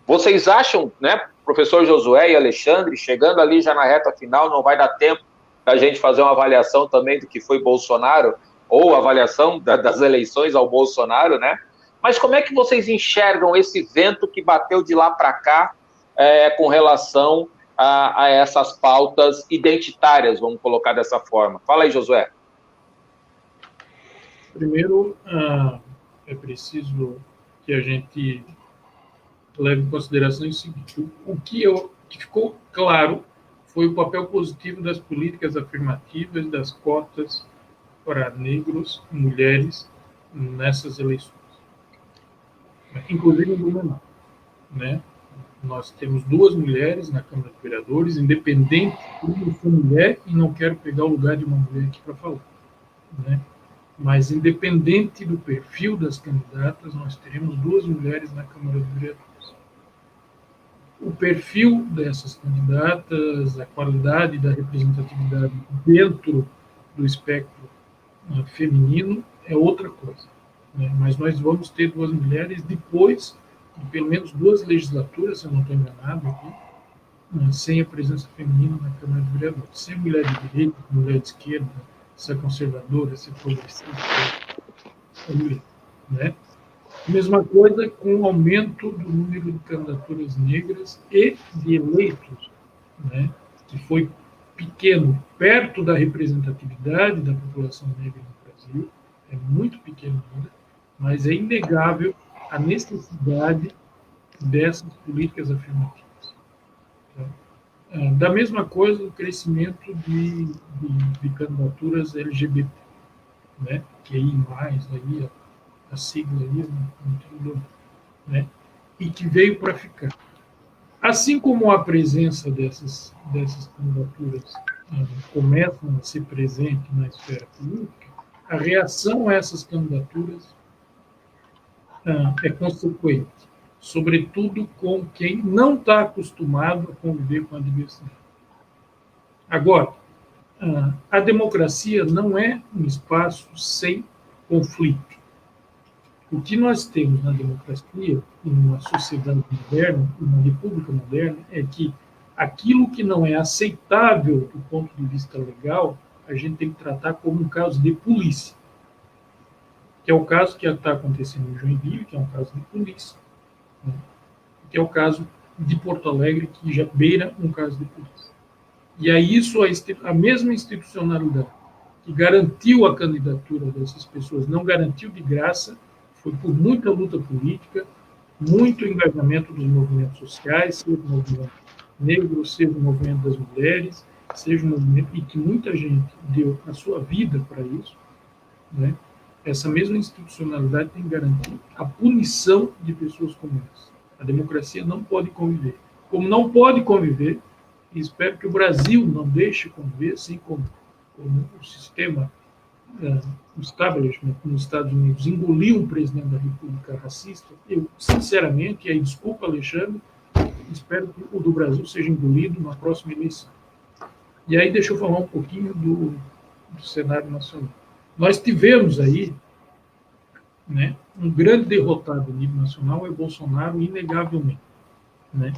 vocês acham, né, professor Josué e Alexandre, chegando ali já na reta final, não vai dar tempo da gente fazer uma avaliação também do que foi Bolsonaro, ou avaliação das eleições ao Bolsonaro, né? Mas como é que vocês enxergam esse vento que bateu de lá para cá com relação a essas pautas identitárias, vamos colocar dessa forma? Fala aí, Josué. Primeiro, é preciso que a gente leva em consideração o seguinte: o que ficou claro foi o papel positivo das políticas afirmativas, das cotas para negros e mulheres nessas eleições, inclusive em Blumenau, né? Nós temos 2 mulheres na Câmara de Vereadores, independente de eu sou mulher e não quero pegar o lugar de uma mulher aqui para falar, né? Mas, independente do perfil das candidatas, nós teremos 2 mulheres na Câmara de Vereadores. O perfil dessas candidatas, a qualidade da representatividade dentro do espectro feminino é outra coisa, né? Mas nós vamos ter 2 mulheres depois de pelo menos 2 legislaturas, se eu não estou enganado aqui, sem a presença feminina na Câmara de Vereadores. Sem mulher de direita, mulher de esquerda, se é conservadora, se é progressista, né? Mesma coisa com o aumento do número de candidaturas negras e de eleitos, né? Que foi pequeno, perto da representatividade da população negra no Brasil, é muito pequeno ainda, mas é inegável a necessidade dessas políticas afirmativas. Da mesma coisa, o crescimento de candidaturas LGBT, né? Que aí mais, aí a sigla aí, né? E que veio para ficar. Assim como a presença dessas candidaturas começam a ser presente na esfera política, a reação a essas candidaturas é consequente, sobretudo com quem não está acostumado a conviver com a diversidade. Agora, a democracia não é um espaço sem conflito. O que nós temos na democracia, em uma sociedade moderna, em uma república moderna, é que aquilo que não é aceitável do ponto de vista legal, a gente tem que tratar como um caso de polícia, que é o caso que está acontecendo em Joinville, que é um caso de polícia, né? Que é o caso de Porto Alegre, que já beira um caso de polícia. E aí isso, a mesma institucionalidade que garantiu a candidatura dessas pessoas, não garantiu de graça, foi por muita luta política, muito engajamento dos movimentos sociais, seja o movimento negro, seja o movimento das mulheres, seja o movimento, e que muita gente deu a sua vida para isso, né? Essa mesma institucionalidade tem que garantir a punição de pessoas como essa. A democracia não pode conviver. Como não pode conviver, e espero que o Brasil não deixe conviver, assim como o sistema, o establishment nos Estados Unidos engoliu um presidente da República racista, eu, sinceramente, e aí desculpa, Alexandre, espero que o do Brasil seja engolido na próxima eleição. E aí deixa eu falar um pouquinho do cenário nacional. Nós tivemos aí, né, um grande derrotado a nível nacional é Bolsonaro, inegavelmente, né?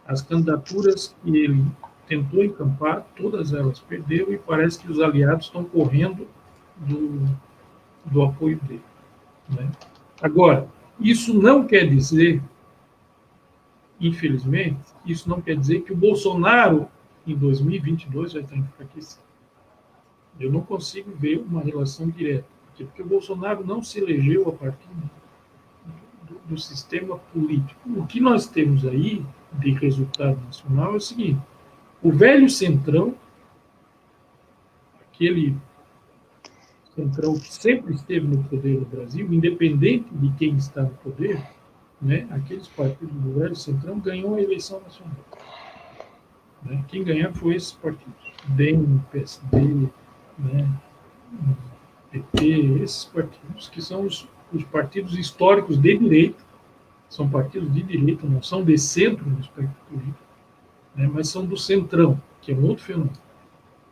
As candidaturas que ele tentou encampar, todas elas perderam e parece que os aliados estão correndo do apoio dele, né? Agora, isso não quer dizer, infelizmente, isso não quer dizer que o Bolsonaro, em 2022, vai estar enfraquecido. Eu não consigo ver uma relação direta, porque o Bolsonaro não se elegeu a partir do sistema político. O que nós temos aí de resultado nacional é o seguinte: o velho centrão, aquele centrão que sempre esteve no poder do Brasil, independente de quem está no poder, né, aqueles partidos do velho centrão ganhou a eleição nacional. Né? Quem ganhar foi esses partidos, DEM, PSD, né, PT, esses partidos que são os partidos históricos de direita, são partidos de direita, não são de centro no espectro político, né, mas são do centrão, que é um outro fenômeno,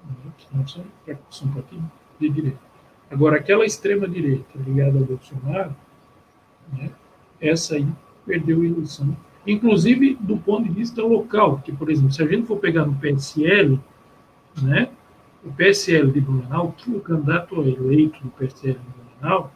né, que não são partidos de direita. Agora, aquela extrema-direita ligada ao Bolsonaro, né, essa aí perdeu a eleição, inclusive do ponto de vista local, porque, por exemplo, se a gente for pegar no PSL, né, o PSL de Blumenau, que o candidato eleito do PSL de Blumenau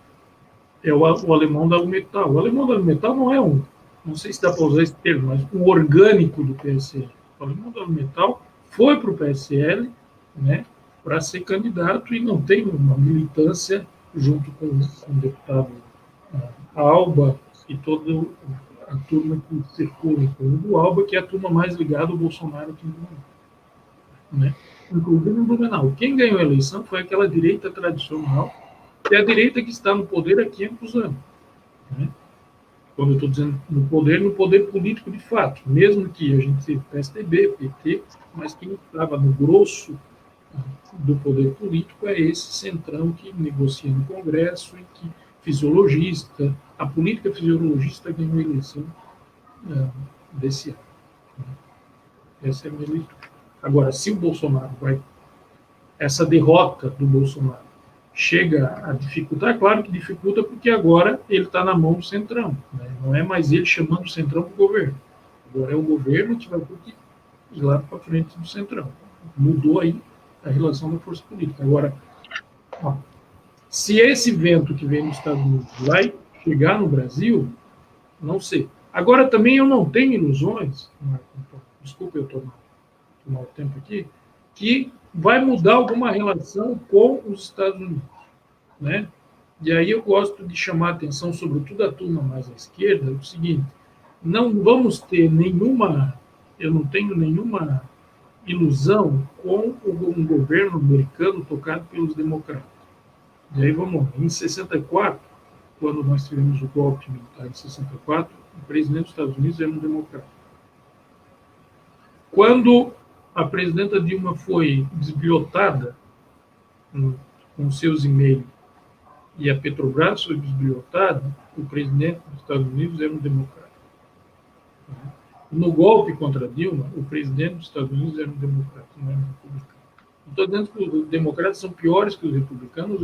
é o alemão da Alumetal. O alemão da Alumetal não é não sei se dá para usar esse termo, mas um orgânico do PSL. O alemão da Alumetal foi para o PSL, né, para ser candidato e não tem uma militância junto com o deputado Alba e toda a turma que circula em torno do Alba, que é a turma mais ligada ao Bolsonaro aqui no Brasil, né? Inclusive no Blumenau. Quem ganhou a eleição foi aquela direita tradicional, que é a direita que está no poder há 500 anos. Né? Quando eu estou dizendo no poder político de fato, mesmo que a gente seja PSDB, PT, mas quem estava no grosso do poder político é esse centrão que negocia no Congresso e que fisiologista, a política fisiologista ganhou a eleição desse ano. Essa é a minha leitura. Agora, se o Bolsonaro essa derrota do Bolsonaro chega a dificultar, é claro que dificulta porque agora ele está na mão do Centrão, né? Não é mais ele chamando o Centrão para o governo. Agora é o governo que vai ter que ir lá para frente do Centrão. Mudou aí a relação da força política. Agora, se esse vento que vem nos Estados Unidos vai chegar no Brasil, não sei. Agora também eu não tenho ilusões, Marco, desculpa eu tomar o tempo aqui, que vai mudar alguma relação com os Estados Unidos, né? E aí eu gosto de chamar a atenção, sobretudo a turma mais à esquerda, o seguinte: não vamos ter eu não tenho nenhuma ilusão com um governo americano tocado pelos democratas. E aí vamos lá. Em 64, quando nós tivemos o golpe militar em 64, o presidente dos Estados Unidos era um democrata. Quando a presidenta Dilma foi desbilhotada com seus e-mails e a Petrobras foi desbilhotada, o presidente dos Estados Unidos era um democrata. No golpe contra Dilma, o presidente dos Estados Unidos era um democrata, não era um republicano. Não estou dizendo que os democratas são piores que os republicanos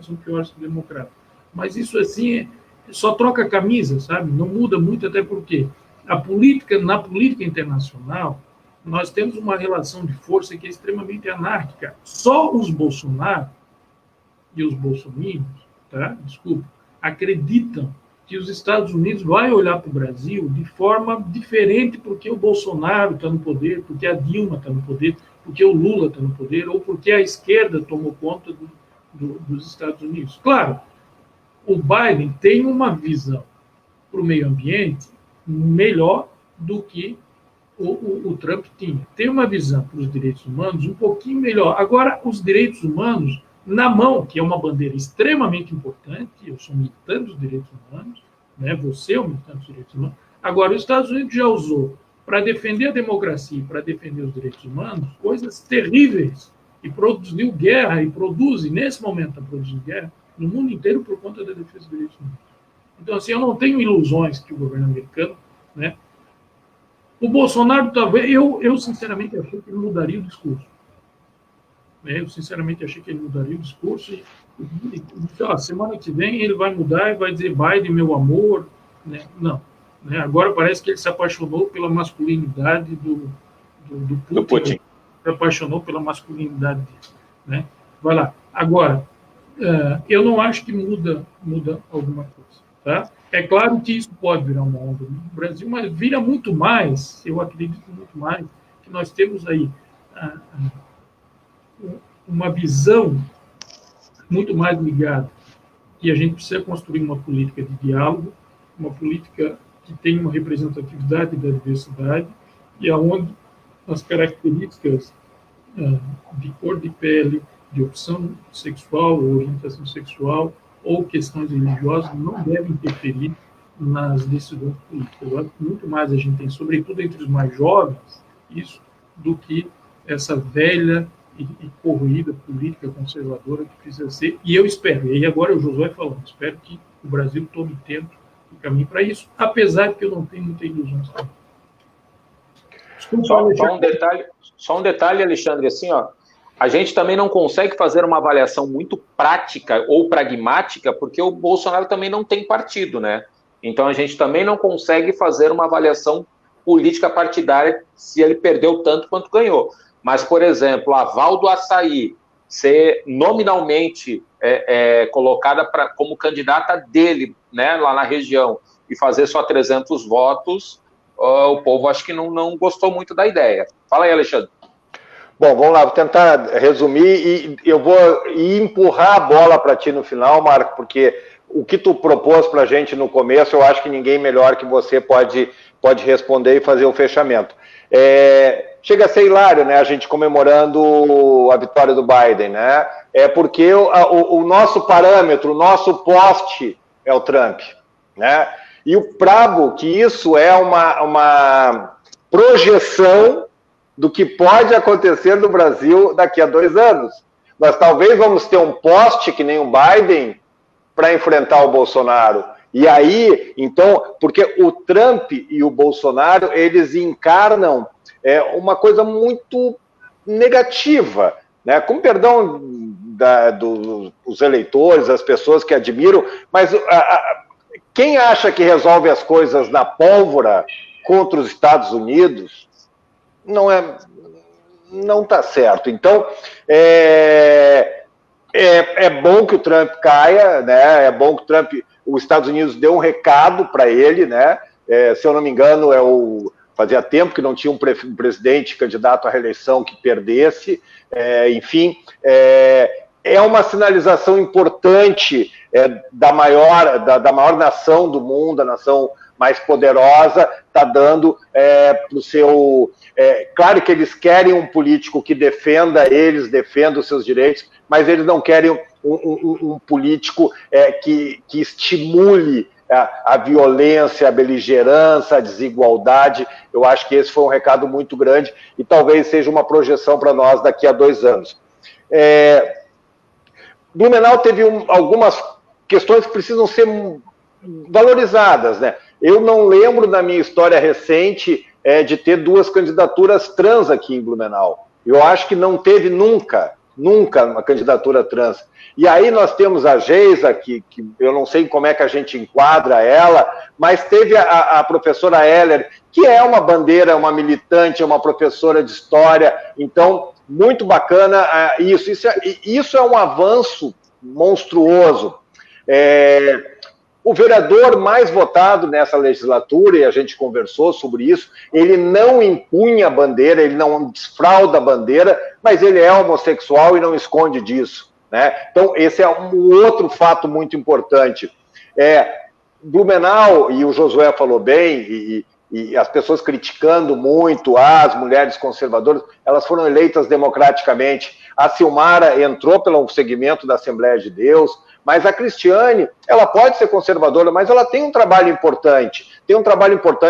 são piores que os democratas. Mas isso, assim, só troca a camisa, sabe? Não muda muito, até porque na política internacional, nós temos uma relação de força que é extremamente anárquica. Só os Bolsonaro e os bolsominions, acreditam que os Estados Unidos vai olhar para o Brasil de forma diferente porque o Bolsonaro está no poder, porque a Dilma está no poder, porque o Lula está no poder, ou porque a esquerda tomou conta dos Estados Unidos. Claro, o Biden tem uma visão para o meio ambiente melhor do que o Trump tinha. Tem uma visão para os direitos humanos um pouquinho melhor. Agora, os direitos humanos na mão, que é uma bandeira extremamente importante, eu sou militante dos direitos humanos, né? Você é um militante dos direitos humanos. Agora, os Estados Unidos já usou para defender a democracia e para defender os direitos humanos coisas terríveis e produziu guerra e produz, e nesse momento está produzindo guerra no mundo inteiro por conta da defesa dos direitos humanos. Então, assim, eu não tenho ilusões que o governo americano, né? O Bolsonaro, talvez, eu sinceramente achei que ele mudaria o discurso. Eu sinceramente achei que ele mudaria o discurso e semana que vem ele vai mudar e vai dizer Biden, meu amor. Né? Não. Né? Agora parece que ele se apaixonou pela masculinidade do Putin. Se apaixonou pela masculinidade dele. Né? Vai lá. Agora, eu não acho que muda alguma coisa. Tá? É claro que isso pode virar uma onda no Brasil, mas vira muito mais, eu acredito muito mais, que nós temos aí uma visão muito mais ligada, que a gente precisa construir uma política de diálogo, uma política que tenha uma representatividade da diversidade, e aonde as características de cor de pele, de opção sexual, ou orientação sexual, ou questões religiosas não devem interferir nas decisões políticas. Eu acho que muito mais a gente tem, sobretudo entre os mais jovens, isso, do que essa velha e corroída política conservadora que precisa ser. E eu espero, e aí agora o Josué falando, espero que o Brasil tome tempo e caminhe para isso, apesar de que eu não tenho muita ilusão. Só um detalhe, Alexandre, assim, ó, a gente também não consegue fazer uma avaliação muito prática ou pragmática, porque o Bolsonaro também não tem partido, né? Então a gente também não consegue fazer uma avaliação política partidária se ele perdeu tanto quanto ganhou. Mas, por exemplo, a Val do Açaí ser nominalmente colocada como candidata dele, né, lá na região, e fazer só 300 votos, o povo acho que não gostou muito da ideia. Fala aí, Alexandre. Bom, vamos lá, vou tentar resumir e eu vou empurrar a bola para ti no final, Marco, porque o que tu propôs para a gente no começo, eu acho que ninguém melhor que você pode responder e fazer o fechamento. Chega a ser hilário, né, a gente comemorando a vitória do Biden, né? Porque o nosso parâmetro, o nosso poste é o Trump, né? E o brabo que isso é uma projeção do que pode acontecer no Brasil daqui a 2 anos. Nós talvez vamos ter um poste que nem o Biden para enfrentar o Bolsonaro. E aí, então, porque o Trump e o Bolsonaro, eles encarnam uma coisa muito negativa, né? Com perdão dos eleitores, as pessoas que admiram, mas quem acha que resolve as coisas na pólvora contra os Estados Unidos, não está certo. Então, é bom que o Trump caia, né? É bom que os Estados Unidos deu um recado para ele, né? Se eu não me engano, fazia tempo que não tinha um presidente candidato à reeleição que perdesse. Enfim, é uma sinalização importante da maior nação do mundo, a nação mais poderosa, está dando para o seu... claro que eles querem um político que defenda os seus direitos, mas eles não querem um político que estimule a violência, a beligerância, a desigualdade. Eu acho que esse foi um recado muito grande e talvez seja uma projeção para nós daqui a 2 anos. Blumenau teve algumas questões que precisam ser valorizadas, né? Eu não lembro na minha história recente de ter 2 candidaturas trans aqui em Blumenau. Eu acho que não teve nunca uma candidatura trans. E aí nós temos a Geisa, que eu não sei como é que a gente enquadra ela, mas teve a professora Heller, que é uma bandeira, uma militante, é uma professora de história. Então, muito bacana isso. Isso é um avanço monstruoso. O vereador mais votado nessa legislatura, e a gente conversou sobre isso, ele não impunha a bandeira, ele não desfrauda a bandeira, mas ele é homossexual e não esconde disso, né? Então, esse é um outro fato muito importante. Blumenau, e o Josué falou bem, e as pessoas criticando muito as mulheres conservadoras, elas foram eleitas democraticamente. A Silmara entrou pelo segmento da Assembleia de Deus, mas a Cristiane, ela pode ser conservadora, mas ela tem um trabalho importante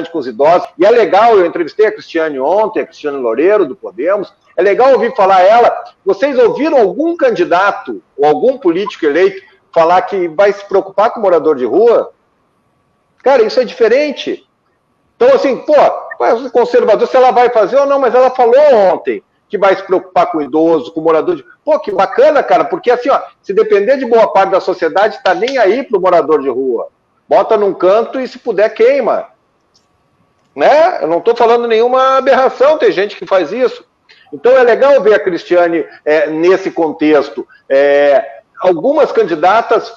com os idosos, e é legal, eu entrevistei a Cristiane ontem, a Cristiane Loureiro, do Podemos, é legal ouvir falar ela. Vocês ouviram algum candidato ou algum político eleito falar que vai se preocupar com o morador de rua? Cara, isso é diferente. Então, assim, conservador, se ela vai fazer ou não, mas ela falou ontem que vai se preocupar com o idoso, com o morador de... que bacana, cara, porque assim, se depender de boa parte da sociedade, tá nem aí pro morador de rua. Bota num canto e, se puder, queima. Né? Eu não tô falando nenhuma aberração, tem gente que faz isso. Então é legal ver a Cristiane nesse contexto. Algumas candidatas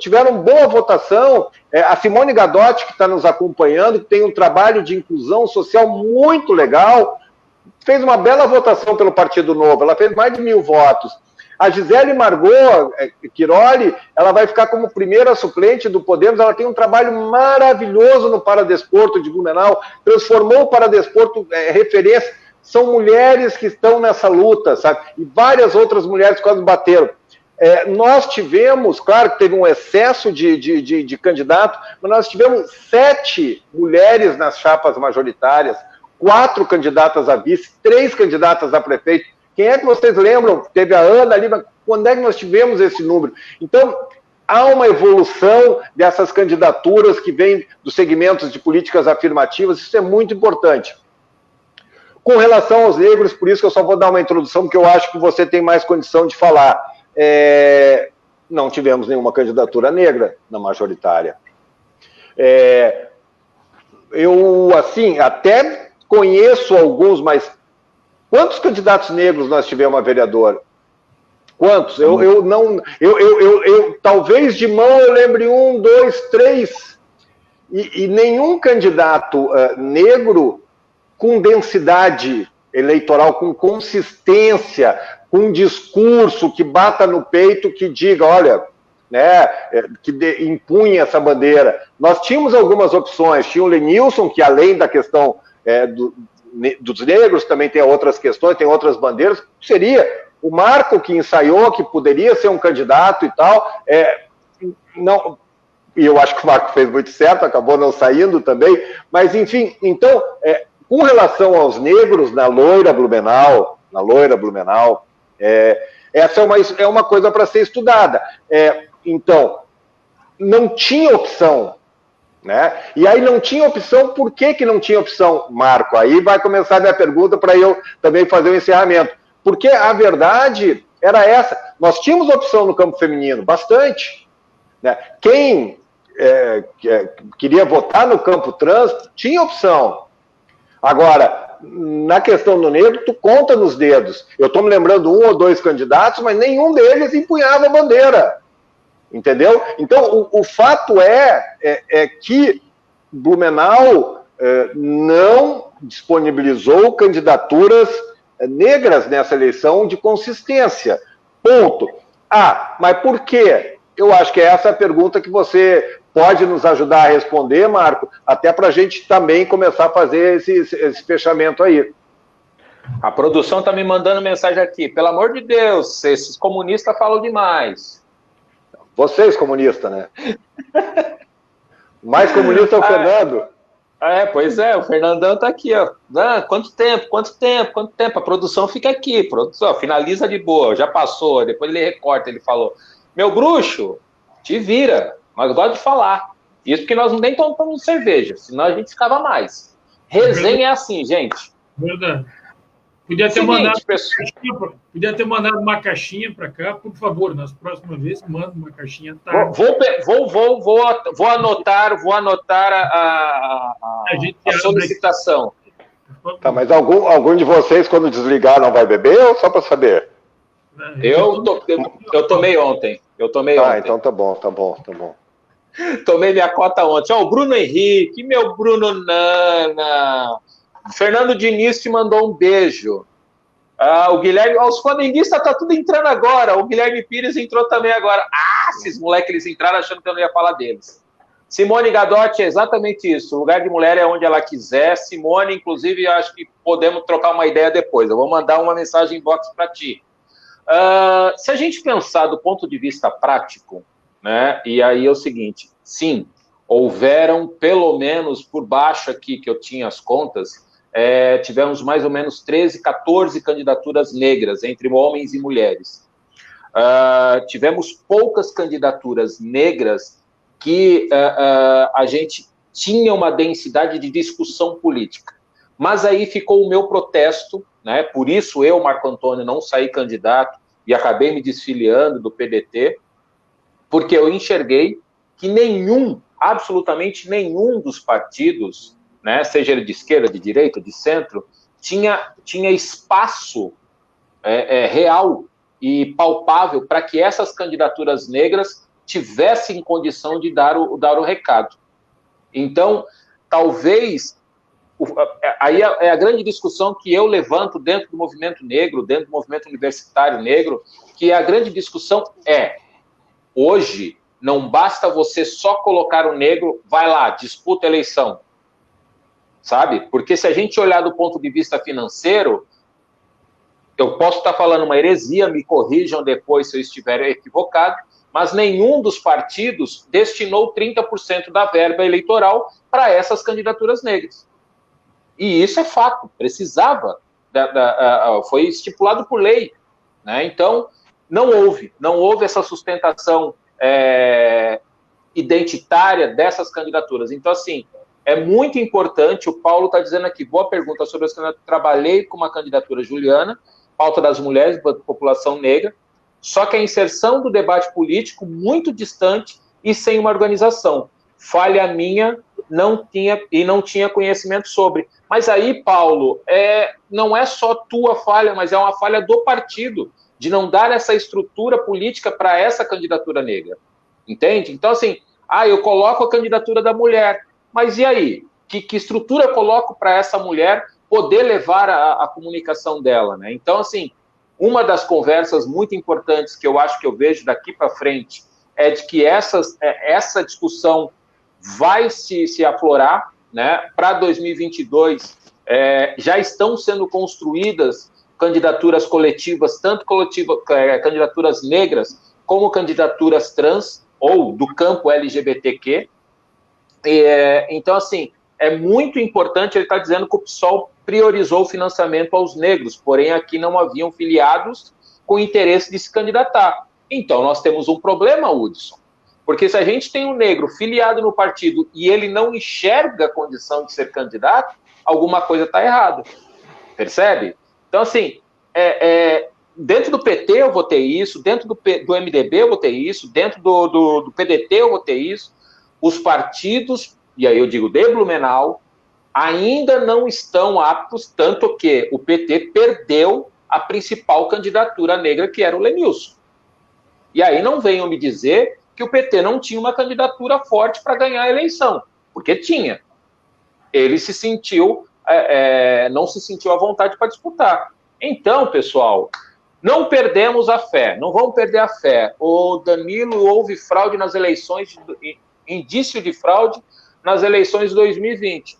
tiveram boa votação. A Simone Gadotti, que está nos acompanhando, que tem um trabalho de inclusão social muito legal, fez uma bela votação pelo Partido Novo, ela fez mais de 1.000 votos. A Gisele Margot Quiroli, ela vai ficar como primeira suplente do Podemos, ela tem um trabalho maravilhoso no Paradesporto de Blumenau, transformou o Paradesporto referência. São mulheres que estão nessa luta, sabe? E várias outras mulheres quase bateram. Nós tivemos, claro que teve um excesso de candidatos, mas nós tivemos 7 mulheres nas chapas majoritárias, 4 candidatas a vice, 3 candidatas a prefeito. Quem é que vocês lembram? Teve a Ana ali, mas quando é que nós tivemos esse número? Então, há uma evolução dessas candidaturas que vêm dos segmentos de políticas afirmativas, isso é muito importante. Com relação aos negros, por isso que eu só vou dar uma introdução, porque eu acho que você tem mais condição de falar. Não tivemos nenhuma candidatura negra na majoritária. Eu, assim, até conheço alguns, mas quantos candidatos negros nós tivemos a vereador? Quantos? Talvez de mão eu lembre 1, 2, 3. E nenhum candidato negro com densidade eleitoral, com consistência, com um discurso que bata no peito, que diga, olha, né, que impunha essa bandeira. Nós tínhamos algumas opções, tinha o Lenilson, que além da questão dos negros, também tem outras questões, tem outras bandeiras, seria o Marco que ensaiou, que poderia ser um candidato e tal, não, e eu acho que o Marco fez muito certo, acabou não saindo também, mas enfim, então, com relação aos negros na loira Blumenau, essa é uma coisa para ser estudada. Então, não tinha opção, né? E aí não tinha opção, por que não tinha opção, Marco? Aí vai começar a minha pergunta para eu também fazer o encerramento. Porque a verdade era essa. Nós tínhamos opção no campo feminino, bastante. Né? Quem queria votar no campo trans tinha opção. Agora, na questão do negro, tu conta nos dedos. Eu estou me lembrando 1 ou 2 candidatos, mas nenhum deles empunhava a bandeira. Entendeu? Então, o fato é que Blumenau não disponibilizou candidaturas negras nessa eleição de consistência. Ponto. Mas por quê? Eu acho que essa é a pergunta que você pode nos ajudar a responder, Marco, até para a gente também começar a fazer esse fechamento aí. A produção está me mandando mensagem aqui. Pelo amor de Deus, esses comunistas falam demais. Vocês, comunistas, né? O mais comunista é o Fernando. Pois é, o Fernandão tá aqui, ó. Quanto tempo? A produção fica aqui, produção, finaliza de boa, já passou, depois ele recorta, ele falou, meu bruxo, te vira, nós gostamos de falar. Isso porque nós nem tomamos cerveja, senão a gente ficava mais. Resenha é assim, gente. Verdade. Podia ter mandado uma caixinha para cá, por favor, nas próximas vezes, manda uma caixinha. Tá? Vou anotar a solicitação. Tá, mas algum de vocês, quando desligar, não vai beber ou só para saber? Eu tomei ontem. Então tá bom. Tomei minha cota ontem. O Bruno Henrique, meu Bruno Nana. Fernando Diniz te mandou um beijo. O Guilherme, os flamenguistas tá tudo entrando agora. O Guilherme Pires entrou também agora. Esses moleques, eles entraram achando que eu não ia falar deles. Simone Gadotti, é exatamente isso. O lugar de mulher é onde ela quiser. Simone, inclusive, eu acho que podemos trocar uma ideia depois. Eu vou mandar uma mensagem inbox para ti. Se a gente pensar do ponto de vista prático, né? E aí é o seguinte, sim, houveram pelo menos por baixo aqui que eu tinha as contas, tivemos mais ou menos 13, 14 candidaturas negras entre homens e mulheres. Tivemos poucas candidaturas negras que a gente tinha uma densidade de discussão política. Mas aí ficou o meu protesto, né? Por isso eu, Marco Antônio, não saí candidato e acabei me desfiliando do PDT, porque eu enxerguei que absolutamente nenhum dos partidos, né, seja ele de esquerda, de direita, de centro, tinha espaço real e palpável para que essas candidaturas negras tivessem condição de dar o recado. Então, talvez, aí é a grande discussão que eu levanto dentro do movimento negro, dentro do movimento universitário negro, que a grande discussão hoje, não basta você só colocar o negro, vai lá, disputa a eleição, sabe? Porque se a gente olhar do ponto de vista financeiro, eu posso estar falando uma heresia, me corrijam depois se eu estiver equivocado, mas nenhum dos partidos destinou 30% da verba eleitoral para essas candidaturas negras. E isso é fato, precisava, foi estipulado por lei, né? Então, não houve essa sustentação identitária dessas candidaturas. Então, assim, é muito importante, o Paulo está dizendo aqui, boa pergunta sobre as candidaturas, trabalhei com uma candidatura juliana, pauta das mulheres, da população negra, só que a inserção do debate político muito distante e sem uma organização. Falha minha, não tinha conhecimento sobre. Mas aí, Paulo, não é só tua falha, mas é uma falha do partido, de não dar essa estrutura política para essa candidatura negra. Entende? Então, assim, eu coloco a candidatura da mulher, mas e aí? Que estrutura eu coloco para essa mulher poder levar a comunicação dela, né? Então, assim, uma das conversas muito importantes que eu acho que eu vejo daqui para frente é de que essa discussão vai se aflorar, né? Para 2022, já estão sendo construídas candidaturas coletivas, tanto candidaturas negras, como candidaturas trans, ou do campo LGBTQ. Então, assim, é muito importante, ele está dizendo que o PSOL priorizou o financiamento aos negros, porém aqui não haviam filiados com interesse de se candidatar. Então, nós temos um problema, Hudson, porque se a gente tem um negro filiado no partido e ele não enxerga a condição de ser candidato, alguma coisa está errada, percebe? Então, assim, dentro do PT eu vou ter isso, dentro do MDB eu vou ter isso, dentro do PDT eu vou ter isso. Os partidos, e aí eu digo de Blumenau, ainda não estão aptos, tanto que o PT perdeu a principal candidatura negra, que era o Lenilson. E aí não venham me dizer que o PT não tinha uma candidatura forte para ganhar a eleição, porque tinha. Ele se sentiu, não se sentiu à vontade para disputar. Então, pessoal, não perdemos a fé, não vamos perder a fé. O Danilo, houve fraude nas eleições, indício de fraude nas eleições de 2020.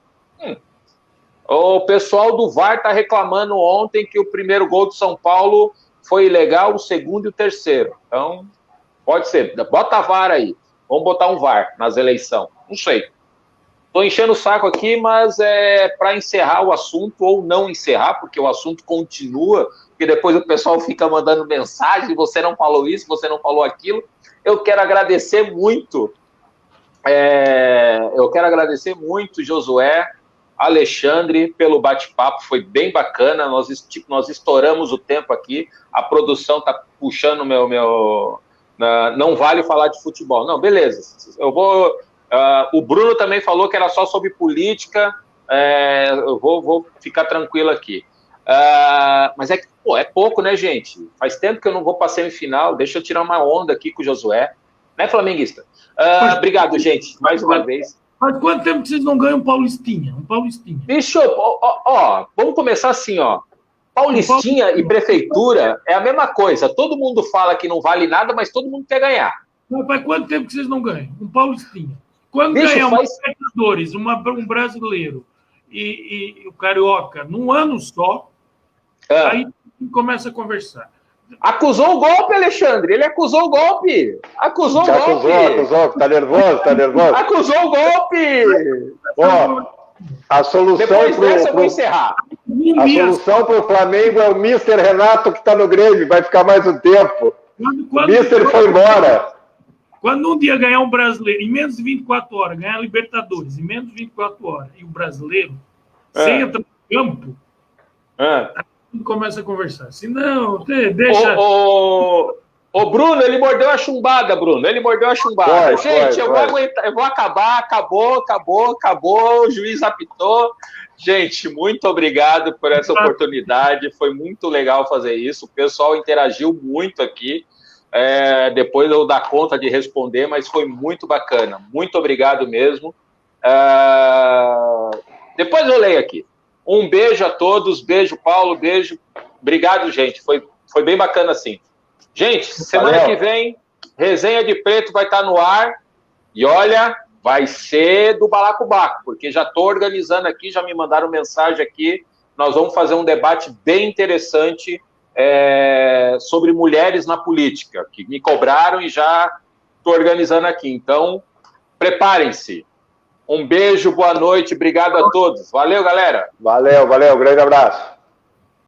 O pessoal do VAR está reclamando ontem que o primeiro gol de São Paulo foi ilegal, o segundo e o terceiro. Então, pode ser. Bota a VAR aí. Vamos botar um VAR nas eleições. Não sei. Estou enchendo o saco aqui, mas é para encerrar o assunto, ou não encerrar, porque o assunto continua, porque depois o pessoal fica mandando mensagem, você não falou isso, você não falou aquilo. Eu quero agradecer muito, Josué, Alexandre, pelo bate-papo, foi bem bacana, nós estouramos o tempo aqui, a produção está puxando não vale falar de futebol. Não, beleza, eu vou... o Bruno também falou que era só sobre política, eu vou ficar tranquilo aqui. Mas é pouco, né, gente? Faz tempo que eu não vou para a semifinal, deixa eu tirar uma onda aqui com o Josué. Né, flamenguista? Obrigado, gente, mais uma vez. Faz quanto tempo que vocês não ganham um Paulistinha? Bicho, vamos começar assim, ó. Paulistinha e prefeitura é a mesma coisa. Todo mundo fala que não vale nada, mas todo mundo quer ganhar. Mas faz quanto tempo que vocês não ganham? Um Paulistinha. Quando ganhar um Libertadores, um brasileiro e o Carioca num ano só, aí começa a conversar. Acusou o golpe, Alexandre. Ele acusou o golpe. Acusou. Tá nervoso? Acusou o golpe. A solução depois dessa eu vou encerrar. A solução para o Flamengo é o Mr. Renato, que está no Grêmio. Vai ficar mais um tempo. O Mr. foi embora. Quando um dia ganhar um brasileiro, em menos de 24 horas, ganhar a Libertadores, em menos de 24 horas, e o brasileiro, sem entrar no campo, começa a conversar. Se não, deixa... O Bruno, ele mordeu a chumbada, Bruno. Ele mordeu a chumbada. Gente, eu vou aguentar, eu vou acabar. Acabou. O juiz apitou. Gente, muito obrigado por essa oportunidade. Foi muito legal fazer isso. O pessoal interagiu muito aqui. Depois eu dar conta de responder, mas foi muito bacana. Muito obrigado mesmo. Depois eu leio aqui. Um beijo a todos. Beijo, Paulo. Beijo. Obrigado, gente. Foi bem bacana, assim. Gente, semana que vem, Resenha de Preto vai estar no ar. E olha, vai ser do balacobaco, porque já estou organizando aqui, já me mandaram mensagem aqui. Nós vamos fazer um debate bem interessante sobre mulheres na política, que me cobraram e já estou organizando aqui. Então, preparem-se. Um beijo, boa noite, obrigado a todos. Valeu, galera. Valeu, grande abraço.